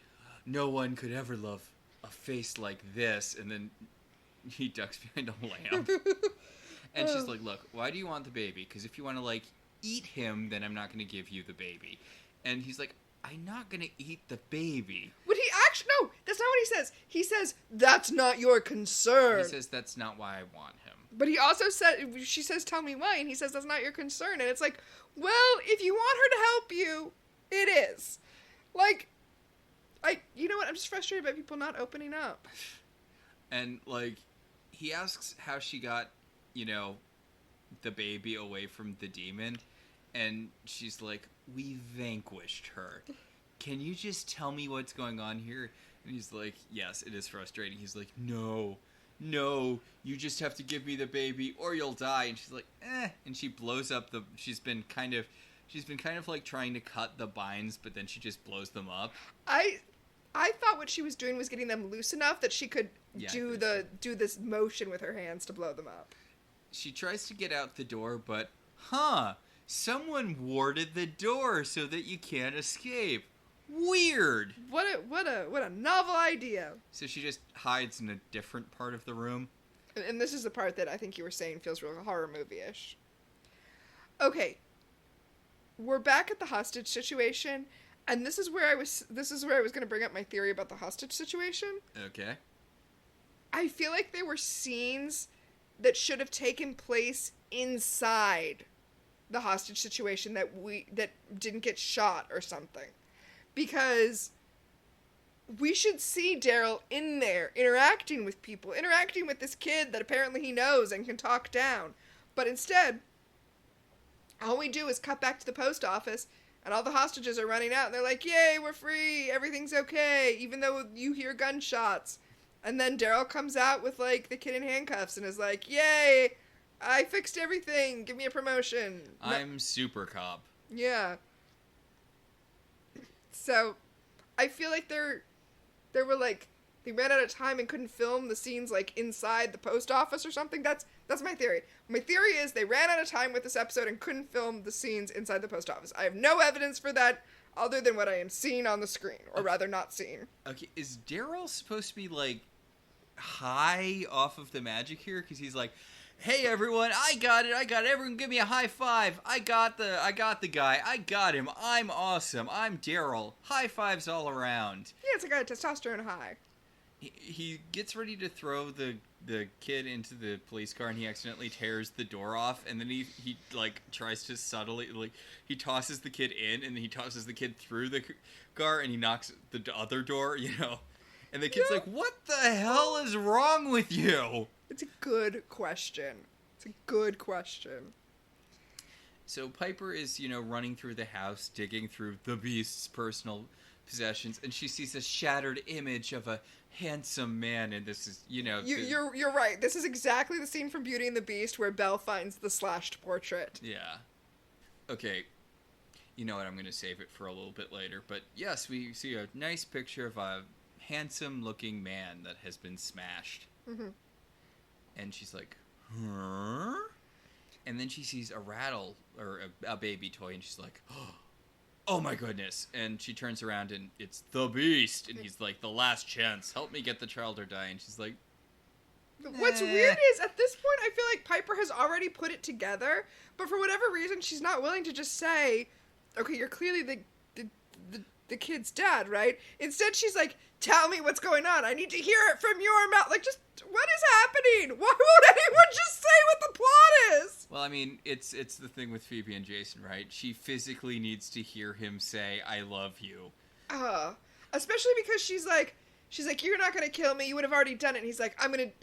No one could ever love a face like this. And then he ducks behind a lamp. And she's like, look, why do you want the baby? Because if you want to, like, eat him, then I'm not going to give you the baby. And he's like, I'm not going to eat the baby. Would he actually? No, that's not what he says. He says, that's not your concern. He says, that's not why I want him. But he also said, she says, tell me why. And he says, that's not your concern. And it's like, well, if you want her to help you, it is. Like... you know what? I'm just frustrated by people not opening up. And, like, he asks how she got, you know, the baby away from the demon. And she's like, we vanquished her. Can you just tell me what's going on here? And he's like, yes, it is frustrating. He's like, no, you just have to give me the baby or you'll die. And she's like, And she blows up she's been kind of like trying to cut the binds, but then she just blows them up. I thought what she was doing was getting them loose enough that she could do this motion with her hands to blow them up. She tries to get out the door, but someone warded the door so that you can't escape. Weird. What a novel idea. So she just hides in a different part of the room. And this is the part that I think you were saying feels real horror movie-ish. Okay. We're back at the hostage situation. And this is where I was going to bring up my theory about the hostage situation. Okay. I feel like there were scenes that should have taken place inside the hostage situation that didn't get shot or something. Because we should see Daryl in there interacting with people, interacting with this kid that apparently he knows and can talk down. But instead, all we do is cut back to the post office. And all the hostages are running out, and they're like, yay, we're free, everything's okay, even though you hear gunshots. And then Daryl comes out with, like, the kid in handcuffs and is like, yay, I fixed everything, give me a promotion. I'm super cop. Yeah. So, I feel like they were, like, they ran out of time and couldn't film the scenes, like, inside the post office or something. That's my theory. My theory is they ran out of time with this episode and couldn't film the scenes inside the post office. I have no evidence for that other than what I am seeing on the screen, or rather not seeing. Okay, is Daryl supposed to be, like, high off of the magic here? Because he's like, Hey everyone, I got it. Everyone give me a high five. I got the guy. I got him. I'm awesome. I'm Daryl. High fives all around. Yeah, it's like a testosterone high. He gets ready to throw the kid into the police car, and he accidentally tears the door off, and then he like tries to subtly, like, he tosses the kid in, and then he tosses the kid through the car, and he knocks the other door, and the kid's like, what the hell is wrong with you? It's a good question. So Piper is, running through the house, digging through the Beast's personal possessions, and she sees a shattered image of a handsome man, and this is, You're right. This is exactly the scene from Beauty and the Beast where Belle finds the slashed portrait. Yeah. Okay. You know what? I'm going to save it for a little bit later. But yes, we see a nice picture of a handsome-looking man that has been smashed. Mm-hmm. And she's like, huh? And then she sees a rattle, or a baby toy, and she's like, oh my goodness. And she turns around, and it's the Beast. And he's like, the last chance. Help me get the child or die. And she's like, What's weird is, at this point, I feel like Piper has already put it together, but for whatever reason, she's not willing to just say, okay, you're clearly the kid's dad, right? Instead, she's like, tell me what's going on. I need to hear it from your mouth. Like, just, what is happening? Why won't anyone just say what the plot is? Well, I mean, it's the thing with Phoebe and Jason, right? She physically needs to hear him say, I love you. Especially because she's like, you're not going to kill me. You would have already done it. And he's like,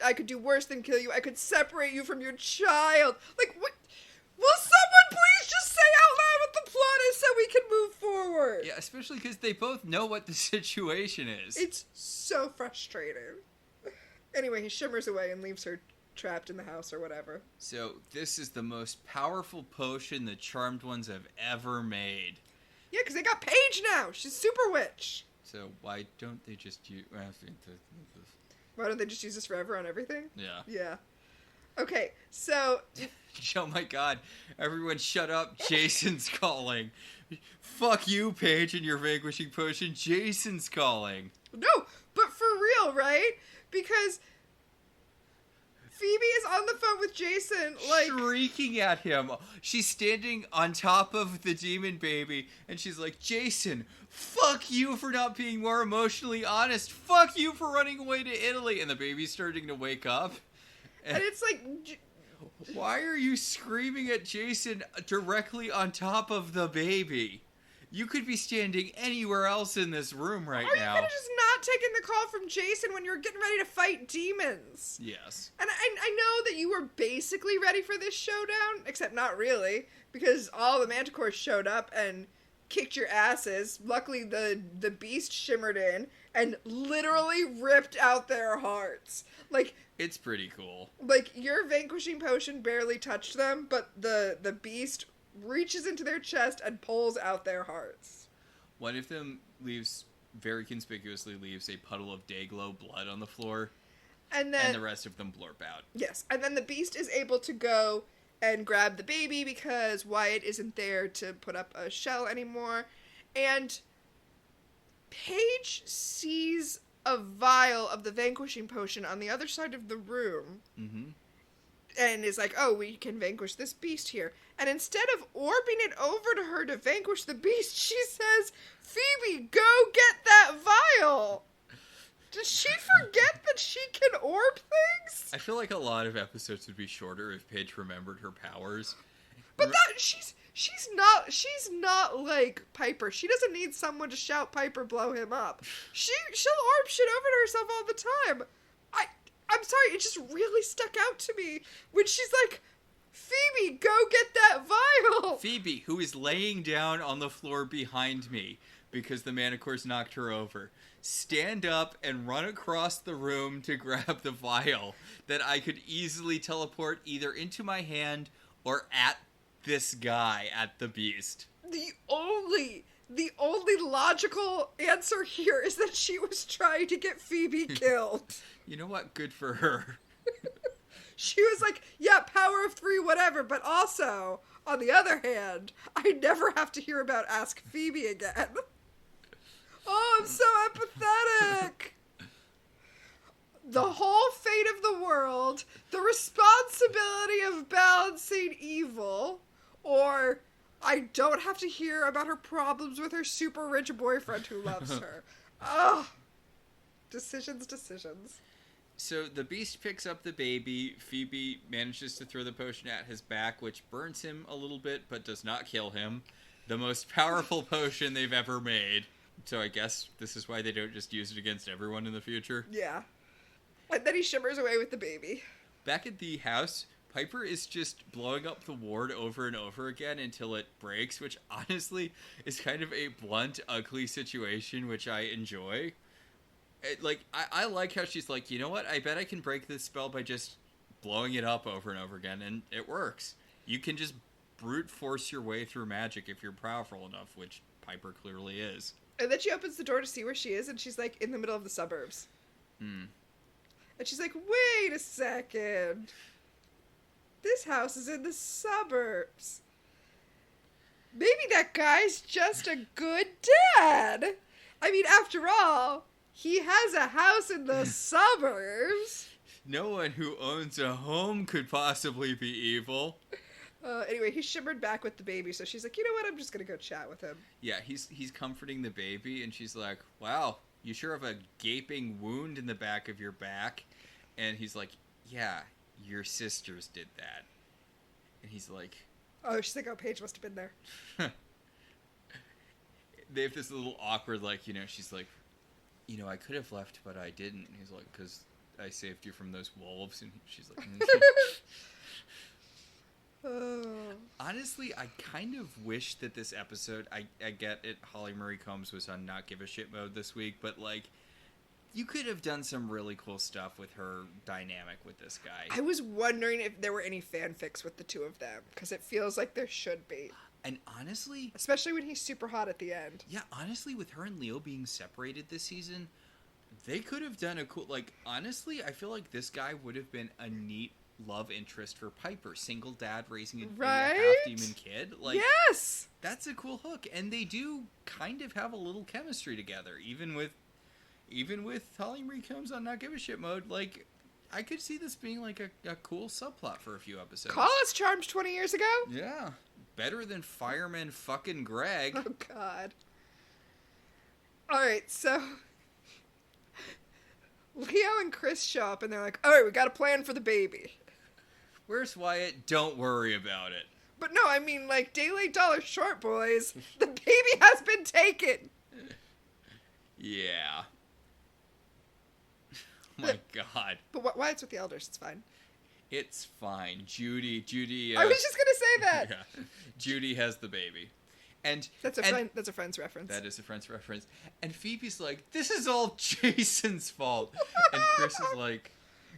I could do worse than kill you. I could separate you from your child. Like, what? Will someone please just say out loud what the plot is so we can move forward? Yeah, especially because they both know what the situation is. It's so frustrating. Anyway, he shimmers away and leaves her trapped in the house or whatever. So, this is the most powerful potion the Charmed Ones have ever made. Yeah, because they got Paige now. She's Super Witch. So, why don't they just use... Why don't they just use this forever on everything? Yeah. Yeah. Okay, so... Oh my god. Everyone shut up. Jason's calling. Fuck you, Paige, and your vanquishing potion. Jason's calling. No, but for real, right? Because Phoebe is on the phone with Jason, like... shrieking at him. She's standing on top of the demon baby, and she's like, Jason, fuck you for not being more emotionally honest. Fuck you for running away to Italy. And the baby's starting to wake up. And it's like... Why are you screaming at Jason directly on top of the baby? You could be standing anywhere else in this room right now. Or you could have just not taken the call from Jason when you were getting ready to fight demons. Yes. And I know that you were basically ready for this showdown, except not really, because all the Manticores showed up and kicked your asses. Luckily, the Beast shimmered in and literally ripped out their hearts. Like... It's pretty cool. Like, your vanquishing potion barely touched them, but the Beast reaches into their chest and pulls out their hearts. One of them very conspicuously leaves a puddle of Dayglow blood on the floor, and then the rest of them blurp out. Yes, and then the Beast is able to go and grab the baby because Wyatt isn't there to put up a shell anymore, and Paige sees a vial of the vanquishing potion on the other side of the room. Mm-hmm. And is like, oh, we can vanquish this beast here. And instead of orbing it over to her to vanquish the beast, she says, Phoebe, go get that vial. Does she forget that she can orb things? I feel like a lot of episodes would be shorter if Paige remembered her powers. But she's not like Piper. She doesn't need someone to shout Piper, blow him up. She'll orb shit over to herself all the time. I'm sorry, it just really stuck out to me when she's like, Phoebe, go get that vial. Phoebe, who is laying down on the floor behind me because the Manticores knocked her over, stand up and run across the room to grab the vial that I could easily teleport either into my hand or at this guy, at the Beast. The only logical answer here is that she was trying to get Phoebe killed. You know what? Good for her. She was like, yeah, power of 3, whatever, but also, on the other hand, I never have to hear about Ask Phoebe again. Oh, I'm so empathetic. the whole fate of the world, the responsibility of balancing evil, or I don't have to hear about her problems with her super rich boyfriend who loves her. Ugh. Decisions. So the Beast picks up the baby. Phoebe manages to throw the potion at his back, which burns him a little bit, but does not kill him. The most powerful potion they've ever made. So I guess this is why they don't just use it against everyone in the future. Yeah. And then he shimmers away with the baby. Back at the house, Piper is just blowing up the ward over and over again until it breaks, which honestly is kind of a blunt, ugly situation, which I enjoy. I like how she's like, you know what? I bet I can break this spell by just blowing it up over and over again, and it works. You can just brute force your way through magic if you're powerful enough, which Piper clearly is. And then she opens the door to see where she is, and she's, like, in the middle of the suburbs. And she's like, wait a second. This house is in the suburbs. Maybe that guy's just a good dad. I mean, after all, he has a house in the suburbs. No one who owns a home could possibly be evil. Anyway, he shimmered back with the baby, so she's like, you know what, I'm just gonna go chat with him. Yeah, he's comforting the baby, and she's like, wow, you sure have a gaping wound in the back of your back. And he's like, yeah, your sisters did that. And he's like... Oh, she's like, oh, Paige must have been there. They have this little awkward, like, you know, she's like, you know, I could have left, but I didn't. And he's like, because I saved you from those wolves. And she's like... Honestly, I kind of wish that this episode, I get it, Holly Marie Combs was on not give a shit mode this week, but like, you could have done some really cool stuff with her dynamic with this guy. I was wondering if there were any fanfics with the two of them, because it feels like there should be. And honestly... Especially when he's super hot at the end. Yeah, honestly, with her and Leo being separated this season, they could have done a cool... Like, honestly, I feel like this guy would have been a neat love interest for Piper. Single dad raising a half-demon kid. Like, yes! That's a cool hook. And they do kind of have a little chemistry together, even with Holly Marie Combs on not give a shit mode. Like, I could see this being like a cool subplot for a few episodes. Call us Charmed 20 years ago? Yeah. Better than Fireman fucking Greg. Oh, God. Alright, so... Leo and Chris show up and they're like, alright, we got a plan for the baby. Where's Wyatt? Don't worry about it. But no, I mean, like, day late, dollar short, boys. The baby has been taken. Yeah. Oh my God. But Wyatt's with the elders. It's fine. It's fine. Judy. I was just gonna say that. Yeah. Judy has the baby. And that's a Friends reference. That is a Friends reference. And Phoebe's like, this is all Jason's fault. And Chris is like,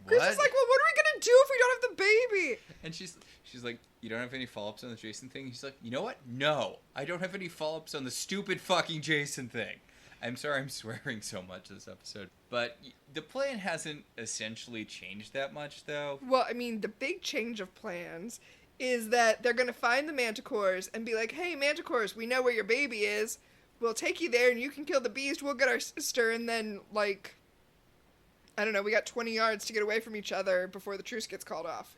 what? Chris is like, well, what are we gonna do if we don't have the baby? And she's like, you don't have any follow-ups on the Jason thing? He's like, you know what? No. I don't have any follow-ups on the stupid fucking Jason thing. I'm sorry I'm swearing so much this episode. But the plan hasn't essentially changed that much, though. Well, I mean, the big change of plans is that they're going to find the Manticores and be like, hey, Manticores, we know where your baby is. We'll take you there and you can kill the beast. We'll get our sister and then, like, I don't know, we got 20 yards to get away from each other before the truce gets called off.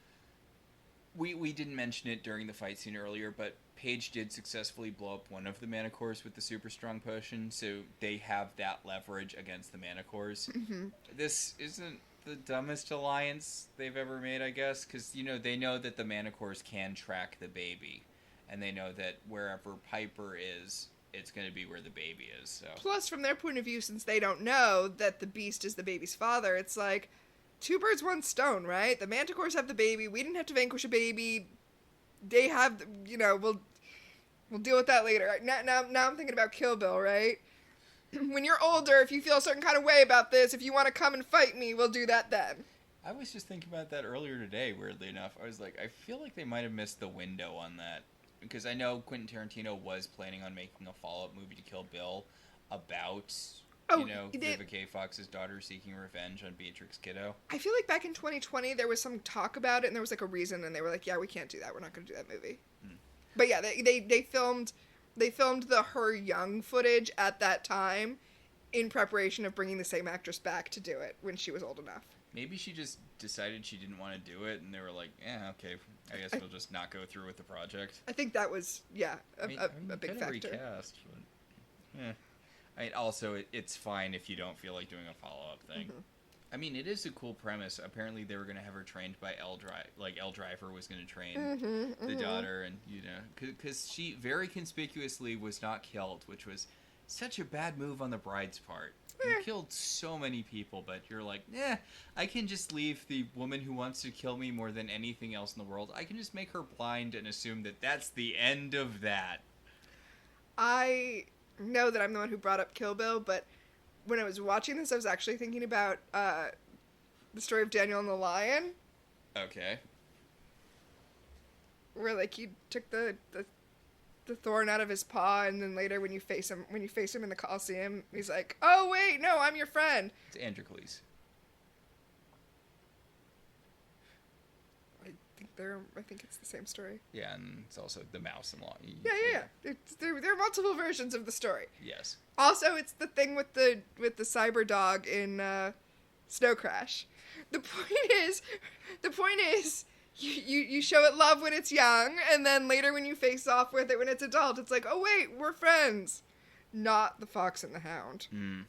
We didn't mention it during the fight scene earlier, but Paige did successfully blow up one of the Manticores with the super strong potion, so they have that leverage against the Manticores. Mm-hmm. This isn't the dumbest alliance they've ever made, I guess, because, you know, they know that the Manticores can track the baby, and they know that wherever Piper is, it's going to be where the baby is, so... Plus, from their point of view, since they don't know that the beast is the baby's father, it's like, two birds, one stone, right? The Manticores have the baby, we didn't have to vanquish a baby, they have, you know, we'll deal with that later. Now I'm thinking about Kill Bill, right? When you're older, if you feel a certain kind of way about this, if you want to come and fight me, we'll do that then. I was just thinking about that earlier today, weirdly enough. I was like, I feel like they might have missed the window on that. Because I know Quentin Tarantino was planning on making a follow-up movie to Kill Bill about, Vivica A. Fox's daughter seeking revenge on Beatrix Kiddo. I feel like back in 2020, there was some talk about it, and there was, like, a reason, and they were like, yeah, we can't do that. We're not going to do that movie. But yeah, they filmed the her young footage at that time in preparation of bringing the same actress back to do it when she was old enough. Maybe she just decided she didn't want to do it, and they were like, "Yeah, okay, I guess we'll just not go through with the project." I think that was a big kinda factor. Recast, but, I mean, also it's fine if you don't feel like doing a follow-up thing. Mm-hmm. I mean, it is a cool premise. Apparently, they were going to have her trained by L Driver was going to train the daughter, and because she very conspicuously was not killed, which was such a bad move on the bride's part. You killed so many people, but you're like, I can just leave the woman who wants to kill me more than anything else in the world. I can just make her blind and assume that that's the end of that. I know that I'm the one who brought up Kill Bill, but when I was watching this, I was actually thinking about the story of Daniel and the Lion. Okay. Where like he took the thorn out of his paw, and then later when you face him in the Colosseum, he's like, "Oh wait, no, I'm your friend." It's Androcles. I think it's the same story. Yeah, and it's also the mouse and law. Yeah. There are multiple versions of the story. Yes. Also, it's the thing with the cyber dog in Snow Crash. The point is, you show it love when it's young, and then later when you face off with it when it's adult, it's like, oh wait, we're friends. Not the Fox and the Hound. Mm.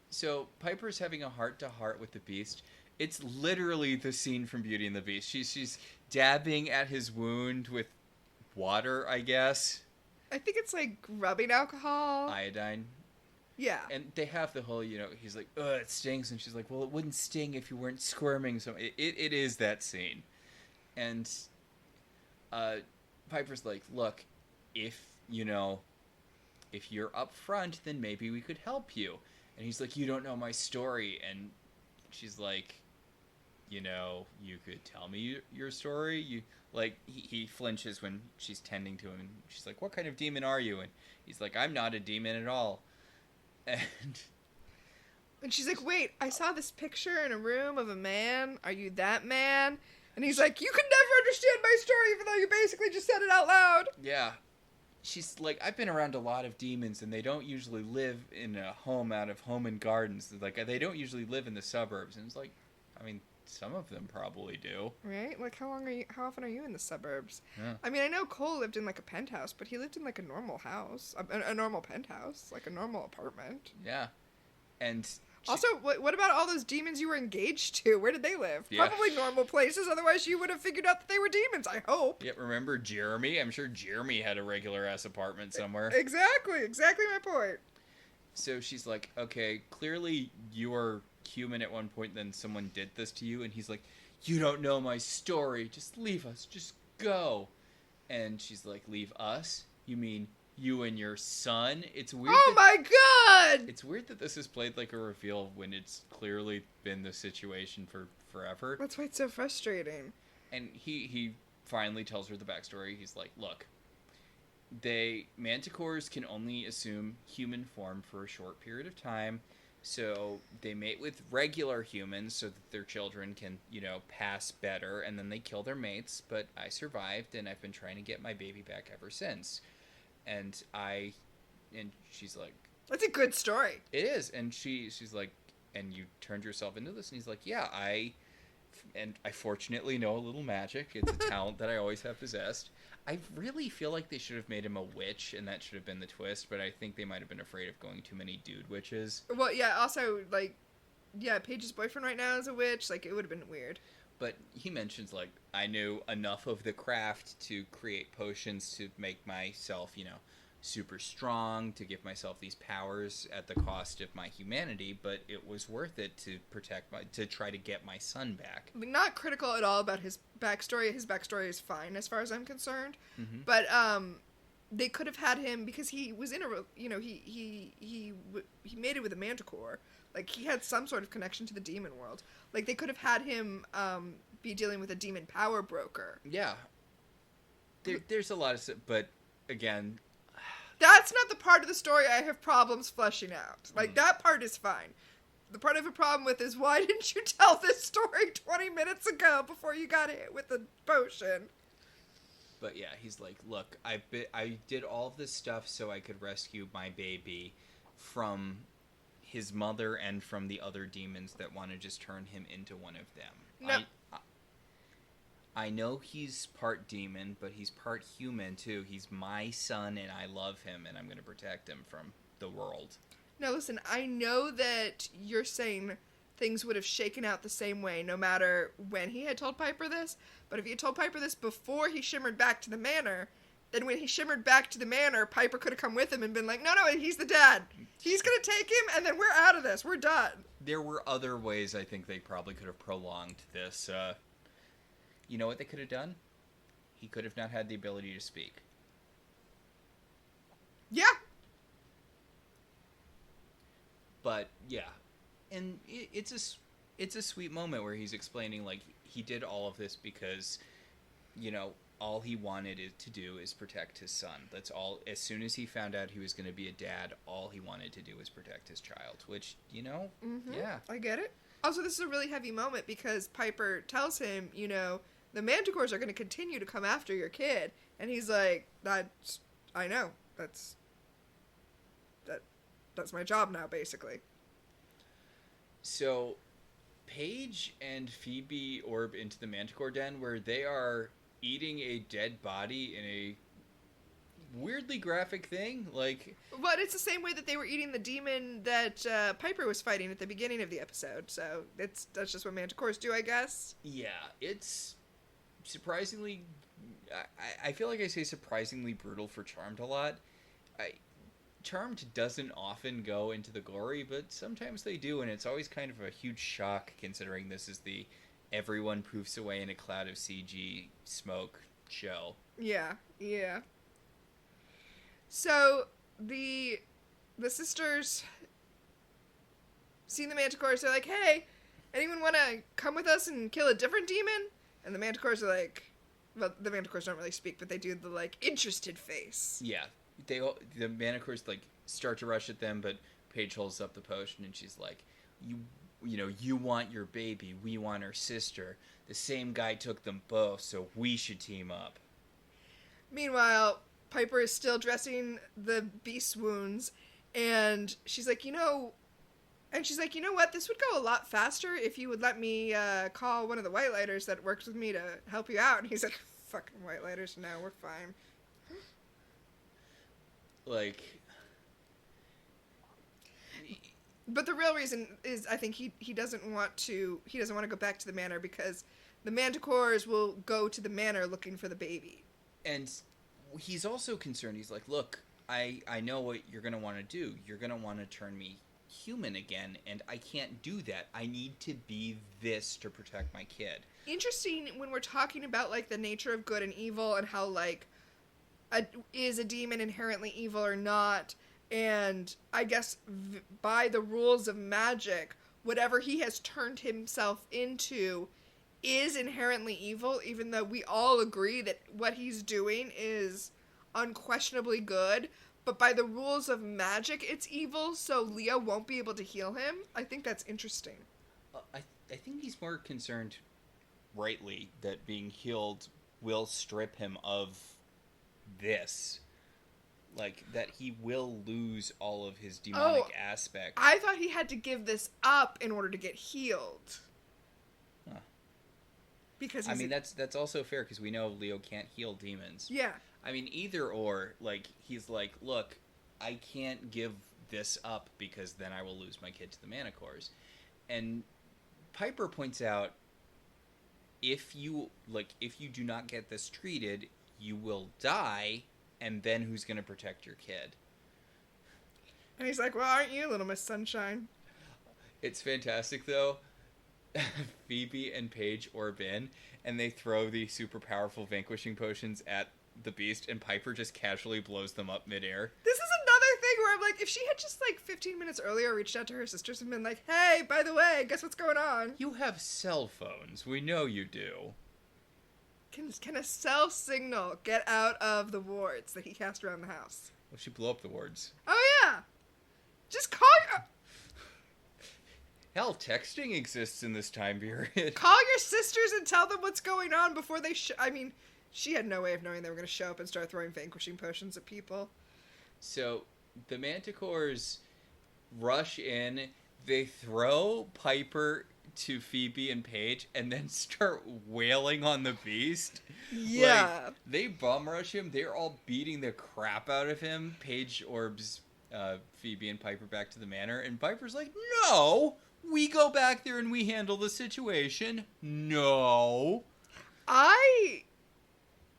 So Piper's having a heart-to-heart with the Beast. It's literally the scene from Beauty and the Beast. She's dabbing at his wound with water, I guess. I think it's like rubbing alcohol. Iodine. Yeah. And they have the whole, he's like, ugh, it stings. And she's like, well, it wouldn't sting if you weren't squirming. So it is that scene. And Piper's like, look, if you're up front, then maybe we could help you. And he's like, you don't know my story. And she's like, you could tell me your story. He flinches when she's tending to him, and she's like, what kind of demon are you? And he's like, I'm not a demon at all. And she's like, wait, I saw this picture in a room of a man. Are you that man? And he's like, you can never understand my story, even though you basically just said it out loud. Yeah. She's like, I've been around a lot of demons, and they don't usually live in a home out of home and gardens. Like, they don't usually live in the suburbs. And it's like, I mean, some of them probably do. Right? Like, how often are you in the suburbs? Yeah. I mean, I know Cole lived in, like, a penthouse, but he lived in, like, a normal house. A normal penthouse. Like, a normal apartment. Yeah. And... Also, what about all those demons you were engaged to? Where did they live? Yeah. Probably normal places, otherwise you would have figured out that they were demons, I hope. Yeah, remember Jeremy? I'm sure Jeremy had a regular-ass apartment somewhere. Exactly my point. So she's like, okay, clearly you were human at one point, then someone did this to you, and he's like, you don't know my story, just leave us, just go. And she's like, leave us? You mean you and your son? It's weird. Oh my god! It's weird that this is played like a reveal when it's clearly been the situation for forever. That's why it's so frustrating. And he finally tells her the backstory. He's like, look, manticores can only assume human form for a short period of time, so they mate with regular humans so that their children can, pass better, and then they kill their mates, but I survived, and I've been trying to get my baby back ever since. And she's like... That's a good story. It is. And she's like, and you turned yourself into this? And he's like, yeah, I fortunately know a little magic. It's a talent that I always have possessed. I really feel like they should have made him a witch, and that should have been the twist, but I think they might have been afraid of going too many dude witches. Well, yeah, also, Paige's boyfriend right now is a witch. Like, it would have been weird. But he mentions, like, I knew enough of the craft to create potions to make myself, super strong, to give myself these powers at the cost of my humanity, but it was worth it to to try to get my son back. Not critical at all about his backstory. His backstory is fine as far as I'm concerned. Mm-hmm. But, they could have had him, because he was in he mated with a manticore. Like, he had some sort of connection to the demon world. Like, they could have had him be dealing with a demon power broker. Yeah. There's a lot of stuff, but, again... That's not the part of the story I have problems fleshing out. Like, that part is fine. The part I have a problem with is, why didn't you tell this story 20 minutes ago before you got hit with the potion? But yeah, he's like, look, I did all of this stuff so I could rescue my baby from his mother and from the other demons that want to just turn him into one of them. No. I know he's part demon, but he's part human too. He's my son and I love him and I'm going to protect him from the world. Now listen, I know that you're saying things would have shaken out the same way no matter when he had told Piper this, but if he had told Piper this before he shimmered back to the manor, then when he shimmered back to the manor, Piper could have come with him and been like, no, he's the dad. He's going to take him and then we're out of this. We're done. There were other ways I think they probably could have prolonged this. You know what they could have done? He could have not had the ability to speak. Yeah. But yeah, and it's a sweet moment where he's explaining like he did all of this because, you know, all he wanted it to do is protect his son. That's all. As soon as he found out he was going to be a dad, all he wanted to do was protect his child. Which, you know, yeah, I get it. Also, this is a really heavy moment because Piper tells him, you know, the Manticores are going to continue to come after your kid, and he's like, I know, that's my job now, basically. So, Paige and Phoebe orb into the Manticore den where they are eating a dead body in a weirdly graphic thing. Like, but it's the same way that they were eating the demon that Piper was fighting at the beginning of the episode. So that's just what Manticores do, I guess. Yeah, it's surprisingly. I feel like I say surprisingly brutal for Charmed a lot. Charmed doesn't often go into the gory, but sometimes they do, and it's always kind of a huge shock considering this is the everyone poofs away in a cloud of CG smoke show. Yeah. So the sisters see the Manticores. They're like, "Hey, anyone want to come with us and kill a different demon?" And the Manticores are like, well, the Manticores don't really speak, but they do the like interested face. Yeah, the Manticores like start to rush at them, but Paige holds up the potion and she's like, you want your baby, we want her sister. The same guy took them both, so we should team up. Meanwhile, Piper is still dressing the beast's wounds, and she's like, you know what? This would go a lot faster if you would let me call one of the White Lighters that works with me to help you out. And he's like, fucking White Lighters, no, we're fine. Like... But the real reason is, I think he doesn't want to go back to the manor because the Manticores will go to the manor looking for the baby. And he's also concerned. He's like, look, I know what you're going to want to do. You're going to want to turn me human again, and I can't do that. I need to be this to protect my kid. Interesting when we're talking about, like, the nature of good and evil and how, like, is a demon inherently evil or not, and I guess by the rules of magic, whatever he has turned himself into is inherently evil, even though we all agree that what he's doing is unquestionably good. But by the rules of magic, it's evil, so Leo won't be able to heal him. I think that's interesting. I think he's more concerned, rightly, that being healed will strip him of this. Like, that he will lose all of his demonic aspects. I thought he had to give this up in order to get healed. Huh. Because I mean, that's also fair, because we know Leo can't heal demons. Yeah. I mean, either or, like, he's like, look, I can't give this up because then I will lose my kid to the Manticores. And Piper points out, if you do not get this treated, you will die, and then who's going to protect your kid? And he's like, well, aren't you, Little Miss Sunshine? It's fantastic, though. Phoebe and Paige orb in, and they throw the super powerful vanquishing potions at the beast, and Piper just casually blows them up midair. This is another thing where I'm like, if she had just, like, 15 minutes earlier reached out to her sisters and been like, hey, by the way, guess what's going on? You have cell phones. We know you do. Can a cell signal get out of the wards that he cast around the house? Well, she blew up the wards. Oh, yeah. Just call your... Hell, texting exists in this time period. Call your sisters and tell them what's going on before they I mean, she had no way of knowing they were going to show up and start throwing vanquishing potions at people. So, the Manticores rush in. They throw Piper to Phoebe and Paige and then start wailing on the beast. Yeah. Like, they bum rush him. They're all beating the crap out of him. Paige orbs Phoebe and Piper back to the manor, and Piper's like, no, we go back there and we handle the situation. No. I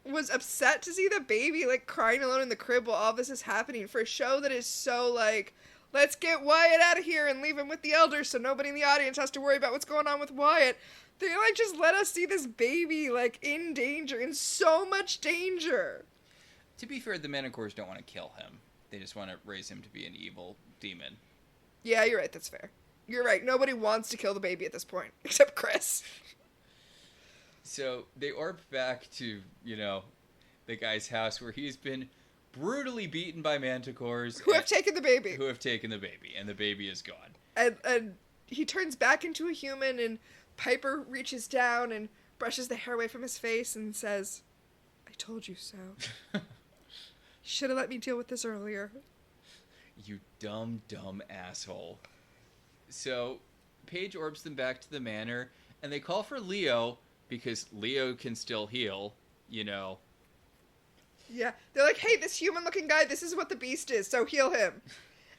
was upset to see the baby, like, crying alone in the crib while all this is happening for a show that is so, like, let's get Wyatt out of here and leave him with the elders so nobody in the audience has to worry about what's going on with Wyatt. They, like, just let us see this baby, like, in danger, in so much danger. To be fair, the Manticores don't want to kill him. They just want to raise him to be an evil demon. Yeah, you're right, that's fair. You're right, nobody wants to kill the baby at this point, except Chris. So they orb back to, the guy's house where he's been brutally beaten by manticores. Who have taken the baby. Who have taken the baby, and the baby is gone. And he turns back into a human, and Piper reaches down and brushes the hair away from his face and says, I told you so. You should have let me deal with this earlier. You dumb, dumb asshole. So Paige orbs them back to the manor, and they call for Leo, because Leo can still heal, Yeah, they're like, hey, this human-looking guy, this is what the beast is, so heal him.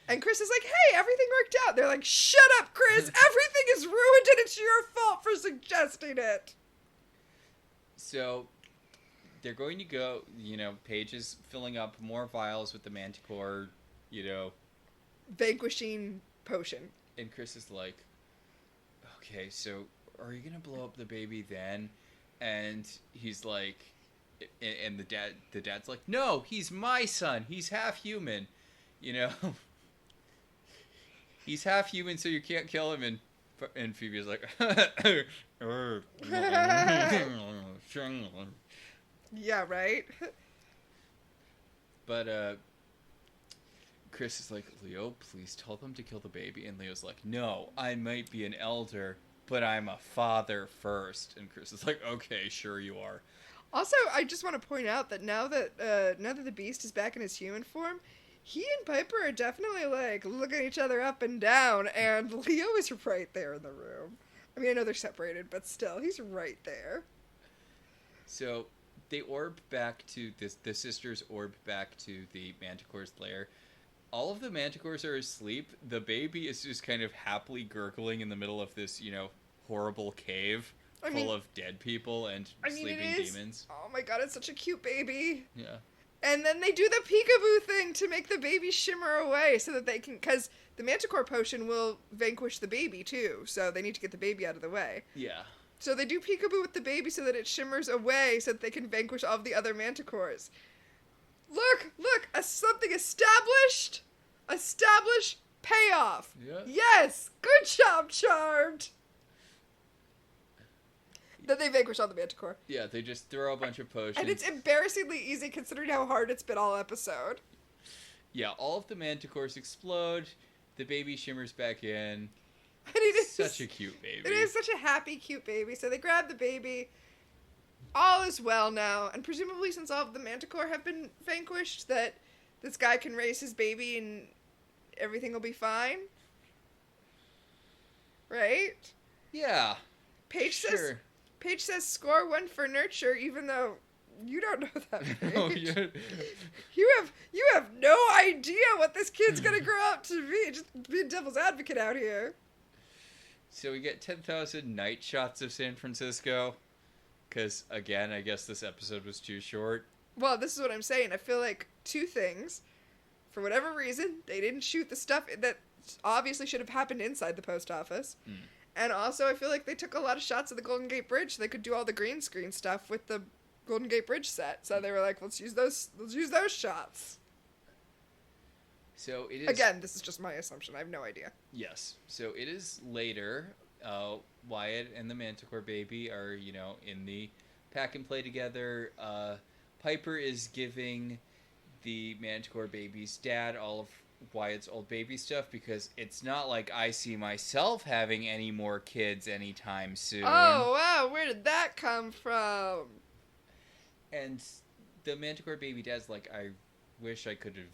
And Chris is like, hey, everything worked out. They're like, shut up, Chris, everything is ruined and it's your fault for suggesting it. So they're going to go, Paige is filling up more vials with the manticore, vanquishing potion. And Chris is like, okay, so are you gonna blow up the baby then? And he's like, and the dad's like, no, he's my son. He's half human, He's half human, so you can't kill him. And Phoebe's like, yeah, right. But Chris is like, Leo, please tell them to kill the baby. And Leo's like, no, I might be an elder, but I'm a father first. And Chris is like, okay, sure you are. Also, I just want to point out that now that the beast is back in his human form, he and Piper are definitely, like, looking each other up and down, and Leo is right there in the room. I mean, I know they're separated, but still, he's right there. So they orb back to the sisters orb back to the manticore's lair. All of the manticores are asleep. The baby is just kind of happily gurgling in the middle of this, horrible cave full of dead people and sleeping demons. Oh my god, it's such a cute baby. Yeah. And then they do the peekaboo thing to make the baby shimmer away so that they can, because the manticore potion will vanquish the baby too, so they need to get the baby out of the way. Yeah. So they do peekaboo with the baby so that it shimmers away so that they can vanquish all of the other manticores. Look, something established. Establish, payoff. Yeah. Yes, good job, Charmed. Then they vanquish all the manticore. Yeah, they just throw a bunch of potions. And it's embarrassingly easy considering how hard it's been all episode. Yeah, all of the manticores explode. The baby shimmers back in. And it is such a cute baby. It is such a happy, cute baby. So they grab the baby. All is well now. And presumably since all of the manticore have been vanquished, that this guy can raise his baby and everything will be fine. Right? Yeah. Paige says score 1 for nurture, even though you don't know that, Paige. Oh, yeah. You have no idea what this kid's gonna grow up to be. Just being devil's advocate out here. So we get 10,000 night shots of San Francisco. Because, again, I guess this episode was too short. Well, this is what I'm saying. I feel like 2 things. For whatever reason, they didn't shoot the stuff that obviously should have happened inside the post office. Mm. And also, I feel like they took a lot of shots of the Golden Gate Bridge so they could do all the green screen stuff with the Golden Gate Bridge set. So they were like, let's use those shots. So it is... Again, this is just my assumption. I have no idea. Yes. So it is later. Wyatt and the Manticore baby are, in the pack and play together. Piper is giving the Manticore baby's dad all of Wyatt's old baby stuff because it's not like I see myself having any more kids anytime soon. Oh, wow. Where did that come from? And the Manticore baby dad's like, I wish I could have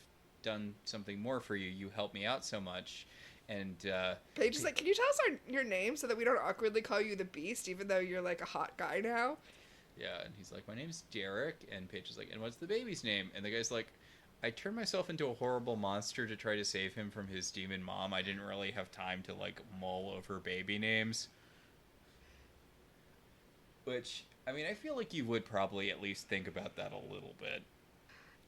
done something more for you. You helped me out so much. And Paige is like, can you tell us your name so that we don't awkwardly call you the Beast, even though you're like a hot guy now? Yeah, and he's like, my name's Derek. And Paige is like, and what's the baby's name? And the guy's like, I turned myself into a horrible monster to try to save him from his demon mom. I didn't really have time to, like, mull over baby names. Which, I mean, I feel like you would probably at least think about that a little bit.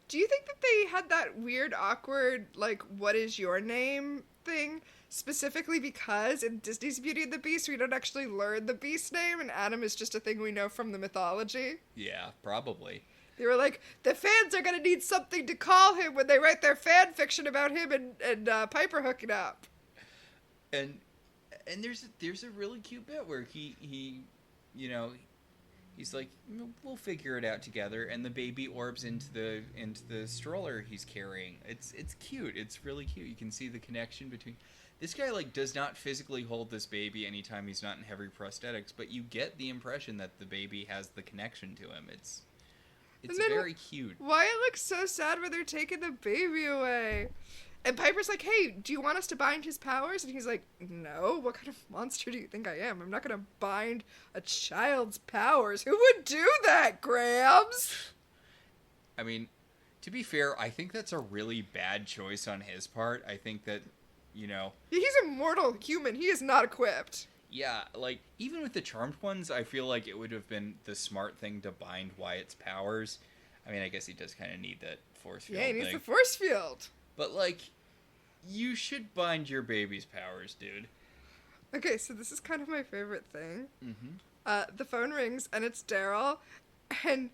Do you think that they had that weird, awkward, like, what is your name thing specifically because in Disney's Beauty and the Beast, we don't actually learn the Beast name, and Adam is just a thing we know from the mythology? Yeah, probably. They were like, the fans are going to need something to call him when they write their fan fiction about him and Piper hooking up. And there's a really cute bit where he you know, he's like, we'll figure it out together, and the baby orbs into the stroller he's carrying. It's cute. It's really cute. You can see the connection between this guy, like, does not physically hold this baby anytime he's not in heavy prosthetics, but you get the impression that the baby has the connection to him. It's very cute. Wyatt looks so sad when they're taking the baby away. And Piper's like, hey, do you want us to bind his powers? And he's like, no, what kind of monster do you think I am? I'm not going to bind a child's powers. Who would do that, Grams? I mean, to be fair, I think that's a really bad choice on his part. I think that, you know... He's a mortal human. He is not equipped. Yeah, like, even with the charmed ones, I feel like it would have been the smart thing to bind Wyatt's powers. I mean, I guess he does kind of need that force field Yeah, he needs thing. the force field. But, like, you should bind your baby's powers, dude. Okay, so this is kind of my favorite thing. Mm-hmm. The phone rings, and it's Daryl, and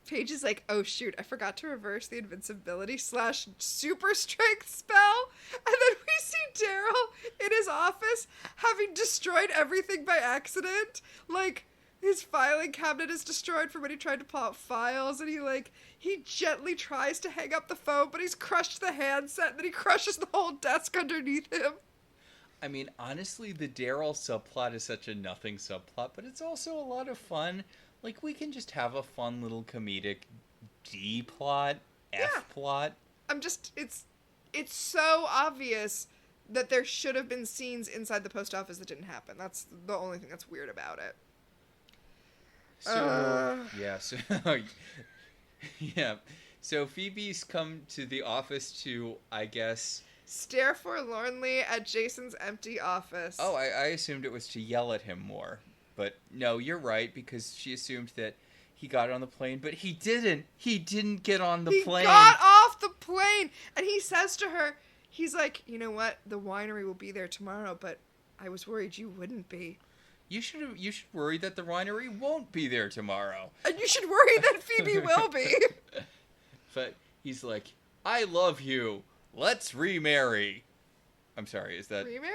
Paige is like, oh shoot, I forgot to reverse the invincibility / super strength spell. And then we see Daryl in his office having destroyed everything by accident. Like, his filing cabinet is destroyed from when he tried to pull out files, and he gently tries to hang up the phone, but he's crushed the handset, and then he crushes the whole desk underneath him. I mean, honestly, the Daryl subplot is such a nothing subplot, but it's also a lot of fun. Like, we can just have a fun little comedic D-plot, F-plot. It's so obvious that there should have been scenes inside the post office that didn't happen. That's the only thing that's weird about it. So Phoebe's come to the office to, I guess... stare forlornly at Jason's empty office. Oh, I assumed it was to yell at him more. But no, you're right, because she assumed that he got on the plane, but he didn't. He didn't get on the plane. He got off the plane, and he says to her, he's like, you know what, the winery will be there tomorrow, but I was worried you wouldn't be. You should worry that the winery won't be there tomorrow. And you should worry that Phoebe will be. But he's like, I love you. Let's remarry. I'm sorry, is that... Remarry?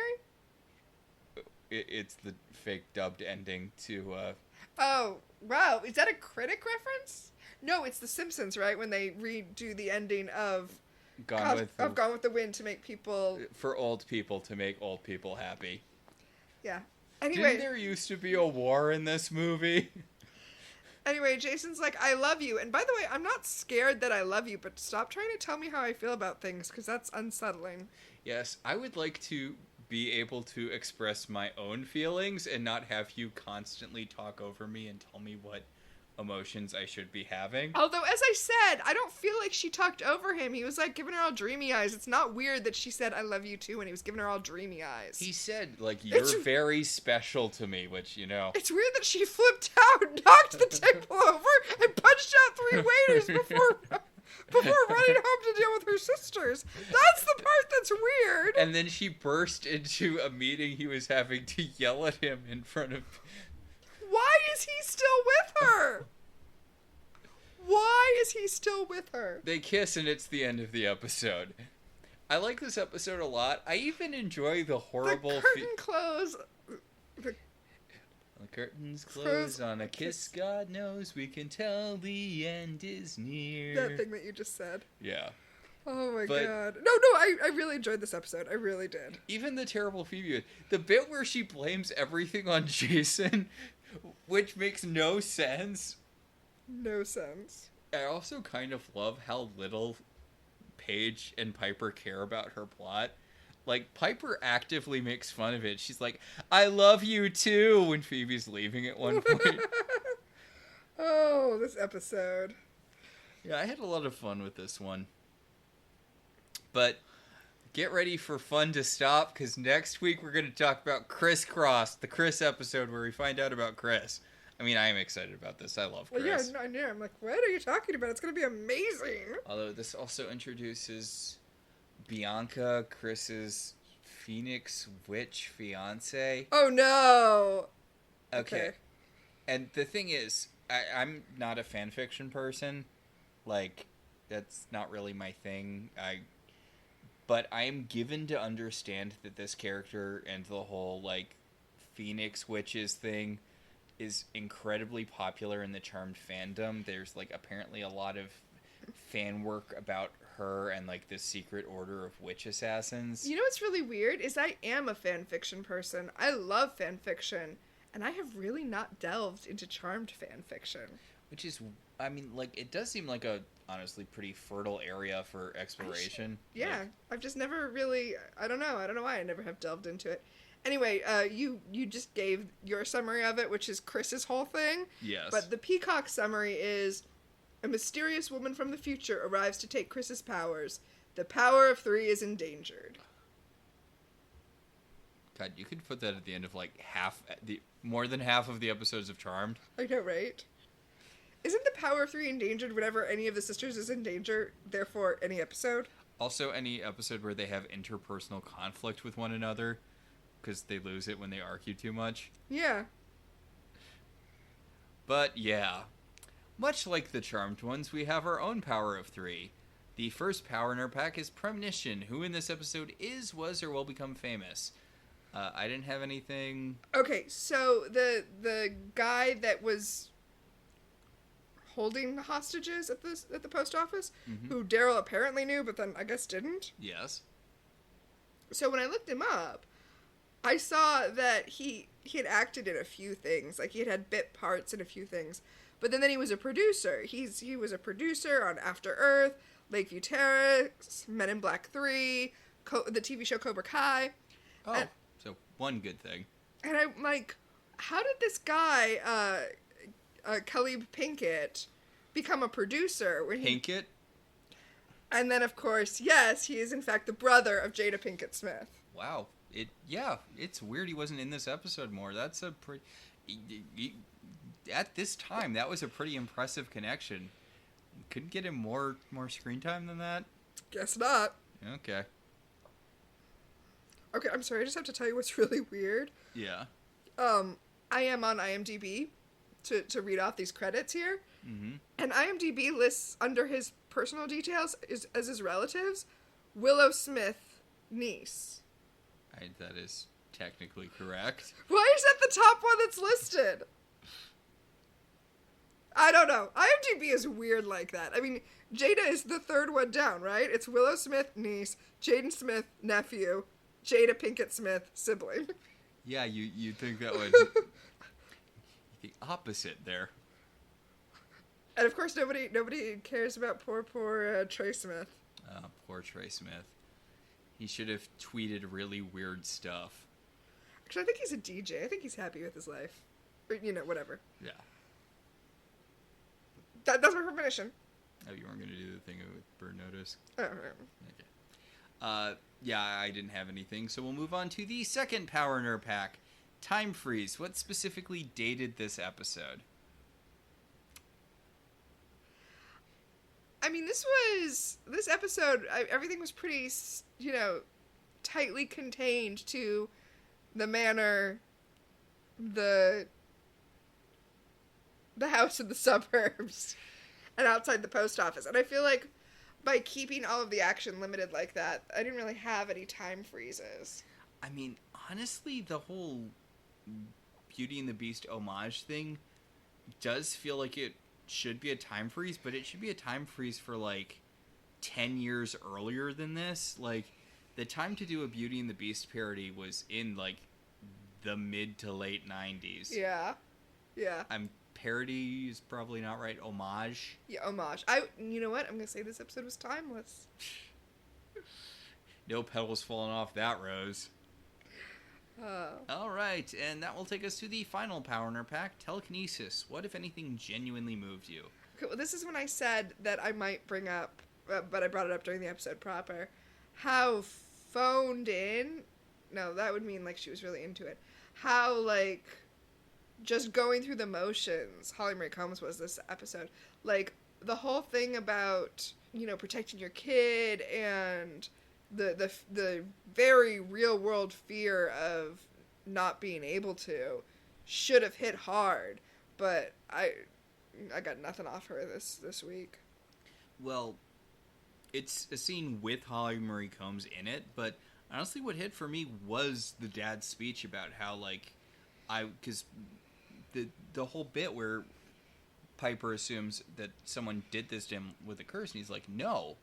It's the fake dubbed ending to... Oh, wow. Is that a critic reference? No, it's The Simpsons, right? When they redo the ending of Gone with the Wind to make people... For old people, to make old people happy. Yeah. Anyway... Didn't there used to be a war in this movie? Anyway, Jason's like, I love you. And by the way, I'm not scared that I love you, but stop trying to tell me how I feel about things, because that's unsettling. Yes, I would like to be able to express my own feelings and not have you constantly talk over me and tell me what emotions I should be having. Although, as I said, I don't feel like she talked over him. He was like giving her all dreamy eyes. It's not weird that she said, I love you too, when he was giving her all dreamy eyes. He said, like, you're very special to me, which, you know. It's weird that she flipped out, knocked the table over, and punched out 3 waiters before running home to deal with her sisters. That's the part that's weird. And then she burst into a meeting he was having to yell at him in front of... Why is he still with her? Why is he still with her? They kiss and it's the end of the episode. I like this episode a lot. I even enjoy the horrible... The curtain close... The curtains close on a kiss, God knows we can tell the end is near. That thing that you just said. Yeah. Oh my god. No, I really enjoyed this episode. I really did. Even the terrible Phoebe... The bit where she blames everything on Jason, which makes no sense. No sense. I also kind of love how little Paige and Piper care about her plot. Like, Piper actively makes fun of it. She's like, I love you too, when Phoebe's leaving at one point. Oh, this episode. Yeah, I had a lot of fun with this one. But get ready for fun to stop, because next week we're going to talk about Crisscross, the Chris episode where we find out about Chris. I mean, I am excited about this. I love Chris. Well, yeah, I know. I'm like, what are you talking about? It's going to be amazing. Although this also introduces Bianca, Chris's Phoenix Witch fiance. Oh, no. Okay. And the thing is, I'm not a fanfiction person. Like, that's not really my thing. But I am given to understand that this character and the whole, like, Phoenix Witches thing is incredibly popular in the Charmed fandom. There's, like, apparently a lot of fan work about her and, like, the secret order of witch assassins. You know what's really weird is I am a fan fiction person. I love fan fiction, and I have really not delved into Charmed fan fiction. Which is, I mean, like, it does seem like a honestly pretty fertile area for exploration. Yeah, like, I've just never really, I don't know why I never have delved into it. Anyway, you just gave your summary of it, which is Chris's whole thing. Yes. But the Peacock summary is, a mysterious woman from the future arrives to take Chris's powers. The power of 3 is endangered. God, you could put that at the end of, like, more than half of the episodes of Charmed. I know, right? Isn't the power of 3 endangered whenever any of the sisters is in danger, therefore any episode? Also, any episode where they have interpersonal conflict with one another, because they lose it when they argue too much. Yeah. But, yeah. Much like the Charmed ones, we have our own power of 3. The first power in our pack is Premonition, who in this episode is, was, or will become famous. I didn't have anything... Okay, so the guy that was holding the hostages at the post office, who Daryl apparently knew, but then I guess didn't. Yes. So when I looked him up, I saw that he had acted in a few things. Like, he had bit parts in a few things. But then he was a producer. He was a producer on After Earth, Lakeview Terrace, Men in Black 3, the TV show Cobra Kai. Oh, so one good thing. And I'm like, how did this guy, Caleb Pinkett, become a producer? Pinkett? And then, of course, yes, he is in fact the brother of Jada Pinkett Smith. Wow. It's weird he wasn't in this episode more. That's a pretty... At this time, that was a pretty impressive connection. Couldn't get him more screen time than that? Guess not. Okay. Okay, I'm sorry, I just have to tell you what's really weird. Yeah. I am on IMDb to read off these credits here. Mm-hmm. And IMDb lists under his personal details as his relatives, Willow Smith niece. That is technically correct. Why is that the top one that's listed? I don't know. IMDb is weird like that. I mean, Jada is the third one down, right? It's Willow Smith, niece, Jaden Smith, nephew, Jada Pinkett Smith, sibling. Yeah, you think that would... the opposite there. And of course, nobody cares about poor Trey Smith. Poor Trey Smith. He should have tweeted really weird stuff. Actually, I think he's a DJ. I think he's happy with his life. Or, whatever. Yeah. That's my premonition. Oh, you weren't going to do the thing with Bird Notice? Oh, Okay. Yeah, I didn't have anything, so we'll move on to the second power in our pack. Time Freeze. What specifically dated this episode? I mean, this episode, everything was pretty, tightly contained to the manor, the house in the suburbs, and outside the post office. And I feel like by keeping all of the action limited like that, I didn't really have any time freezes. I mean, honestly, the whole Beauty and the Beast homage thing does feel like it should be a time freeze, but it should be a time freeze for, 10 years earlier than this. The time to do a Beauty and the Beast parody was in, the mid to late 90s. Yeah. Yeah. I'm parody is probably not right. Homage. Yeah, homage. You know what? I'm gonna say this episode was timeless. No petals falling off that rose. All right, and that will take us to the final power in our pack, telekinesis. What, if anything, genuinely moved you? Okay, well, this is when I said that I might bring up, but I brought it up during the episode proper, how phoned in, no, that would mean, like, she was really into it, how, like, just going through the motions, Holly Marie Combs was this episode, like, the whole thing about, you know, protecting your kid and the very real world fear of not being able to should have hit hard, but I got nothing off her this week. Well, it's a scene with Holly Marie Combs in it, but honestly what hit for me was the dad's speech about how, like, because the whole bit where Piper assumes that someone did this to him with a curse, and he's like, no,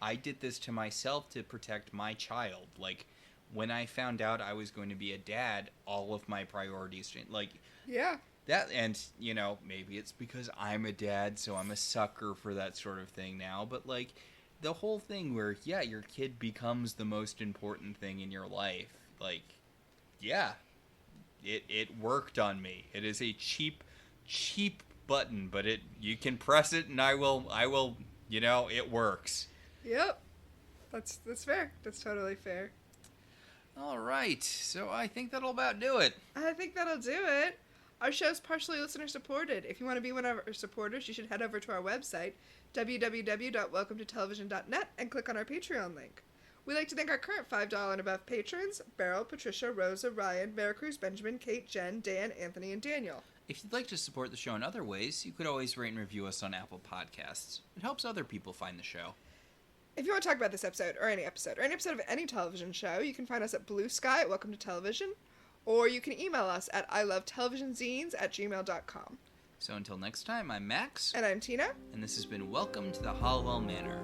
I did this to myself to protect my child. Like, when I found out I was going to be a dad, all of my priorities changed. Like, yeah. That, and, you know, maybe it's because I'm a dad, so I'm a sucker for that sort of thing now, but, like, the whole thing where, yeah, your kid becomes the most important thing in your life, like, yeah, it worked on me. It is a cheap button, but you can press it and I will, you know, it works. Yep. That's fair. That's totally fair. All right. So I think that'll about do it. I think that'll do it. Our show's partially listener supported. If you want to be one of our supporters, you should head over to our website, www.welcometotelevision.net, and click on our Patreon link. We'd like to thank our current $5 and above patrons, Beryl, Patricia, Rosa, Ryan, Maricruz, Benjamin, Kate, Jen, Dan, Anthony, and Daniel. If you'd like to support the show in other ways, you could always rate and review us on Apple Podcasts. It helps other people find the show. If you want to talk about this episode, or any episode of any television show, you can find us at Blue Sky at Welcome to Television, or you can email us at ilovetelevisionzines@gmail.com. So until next time, I'm Max. And I'm Tina. And this has been Welcome to the Halliwell Manor.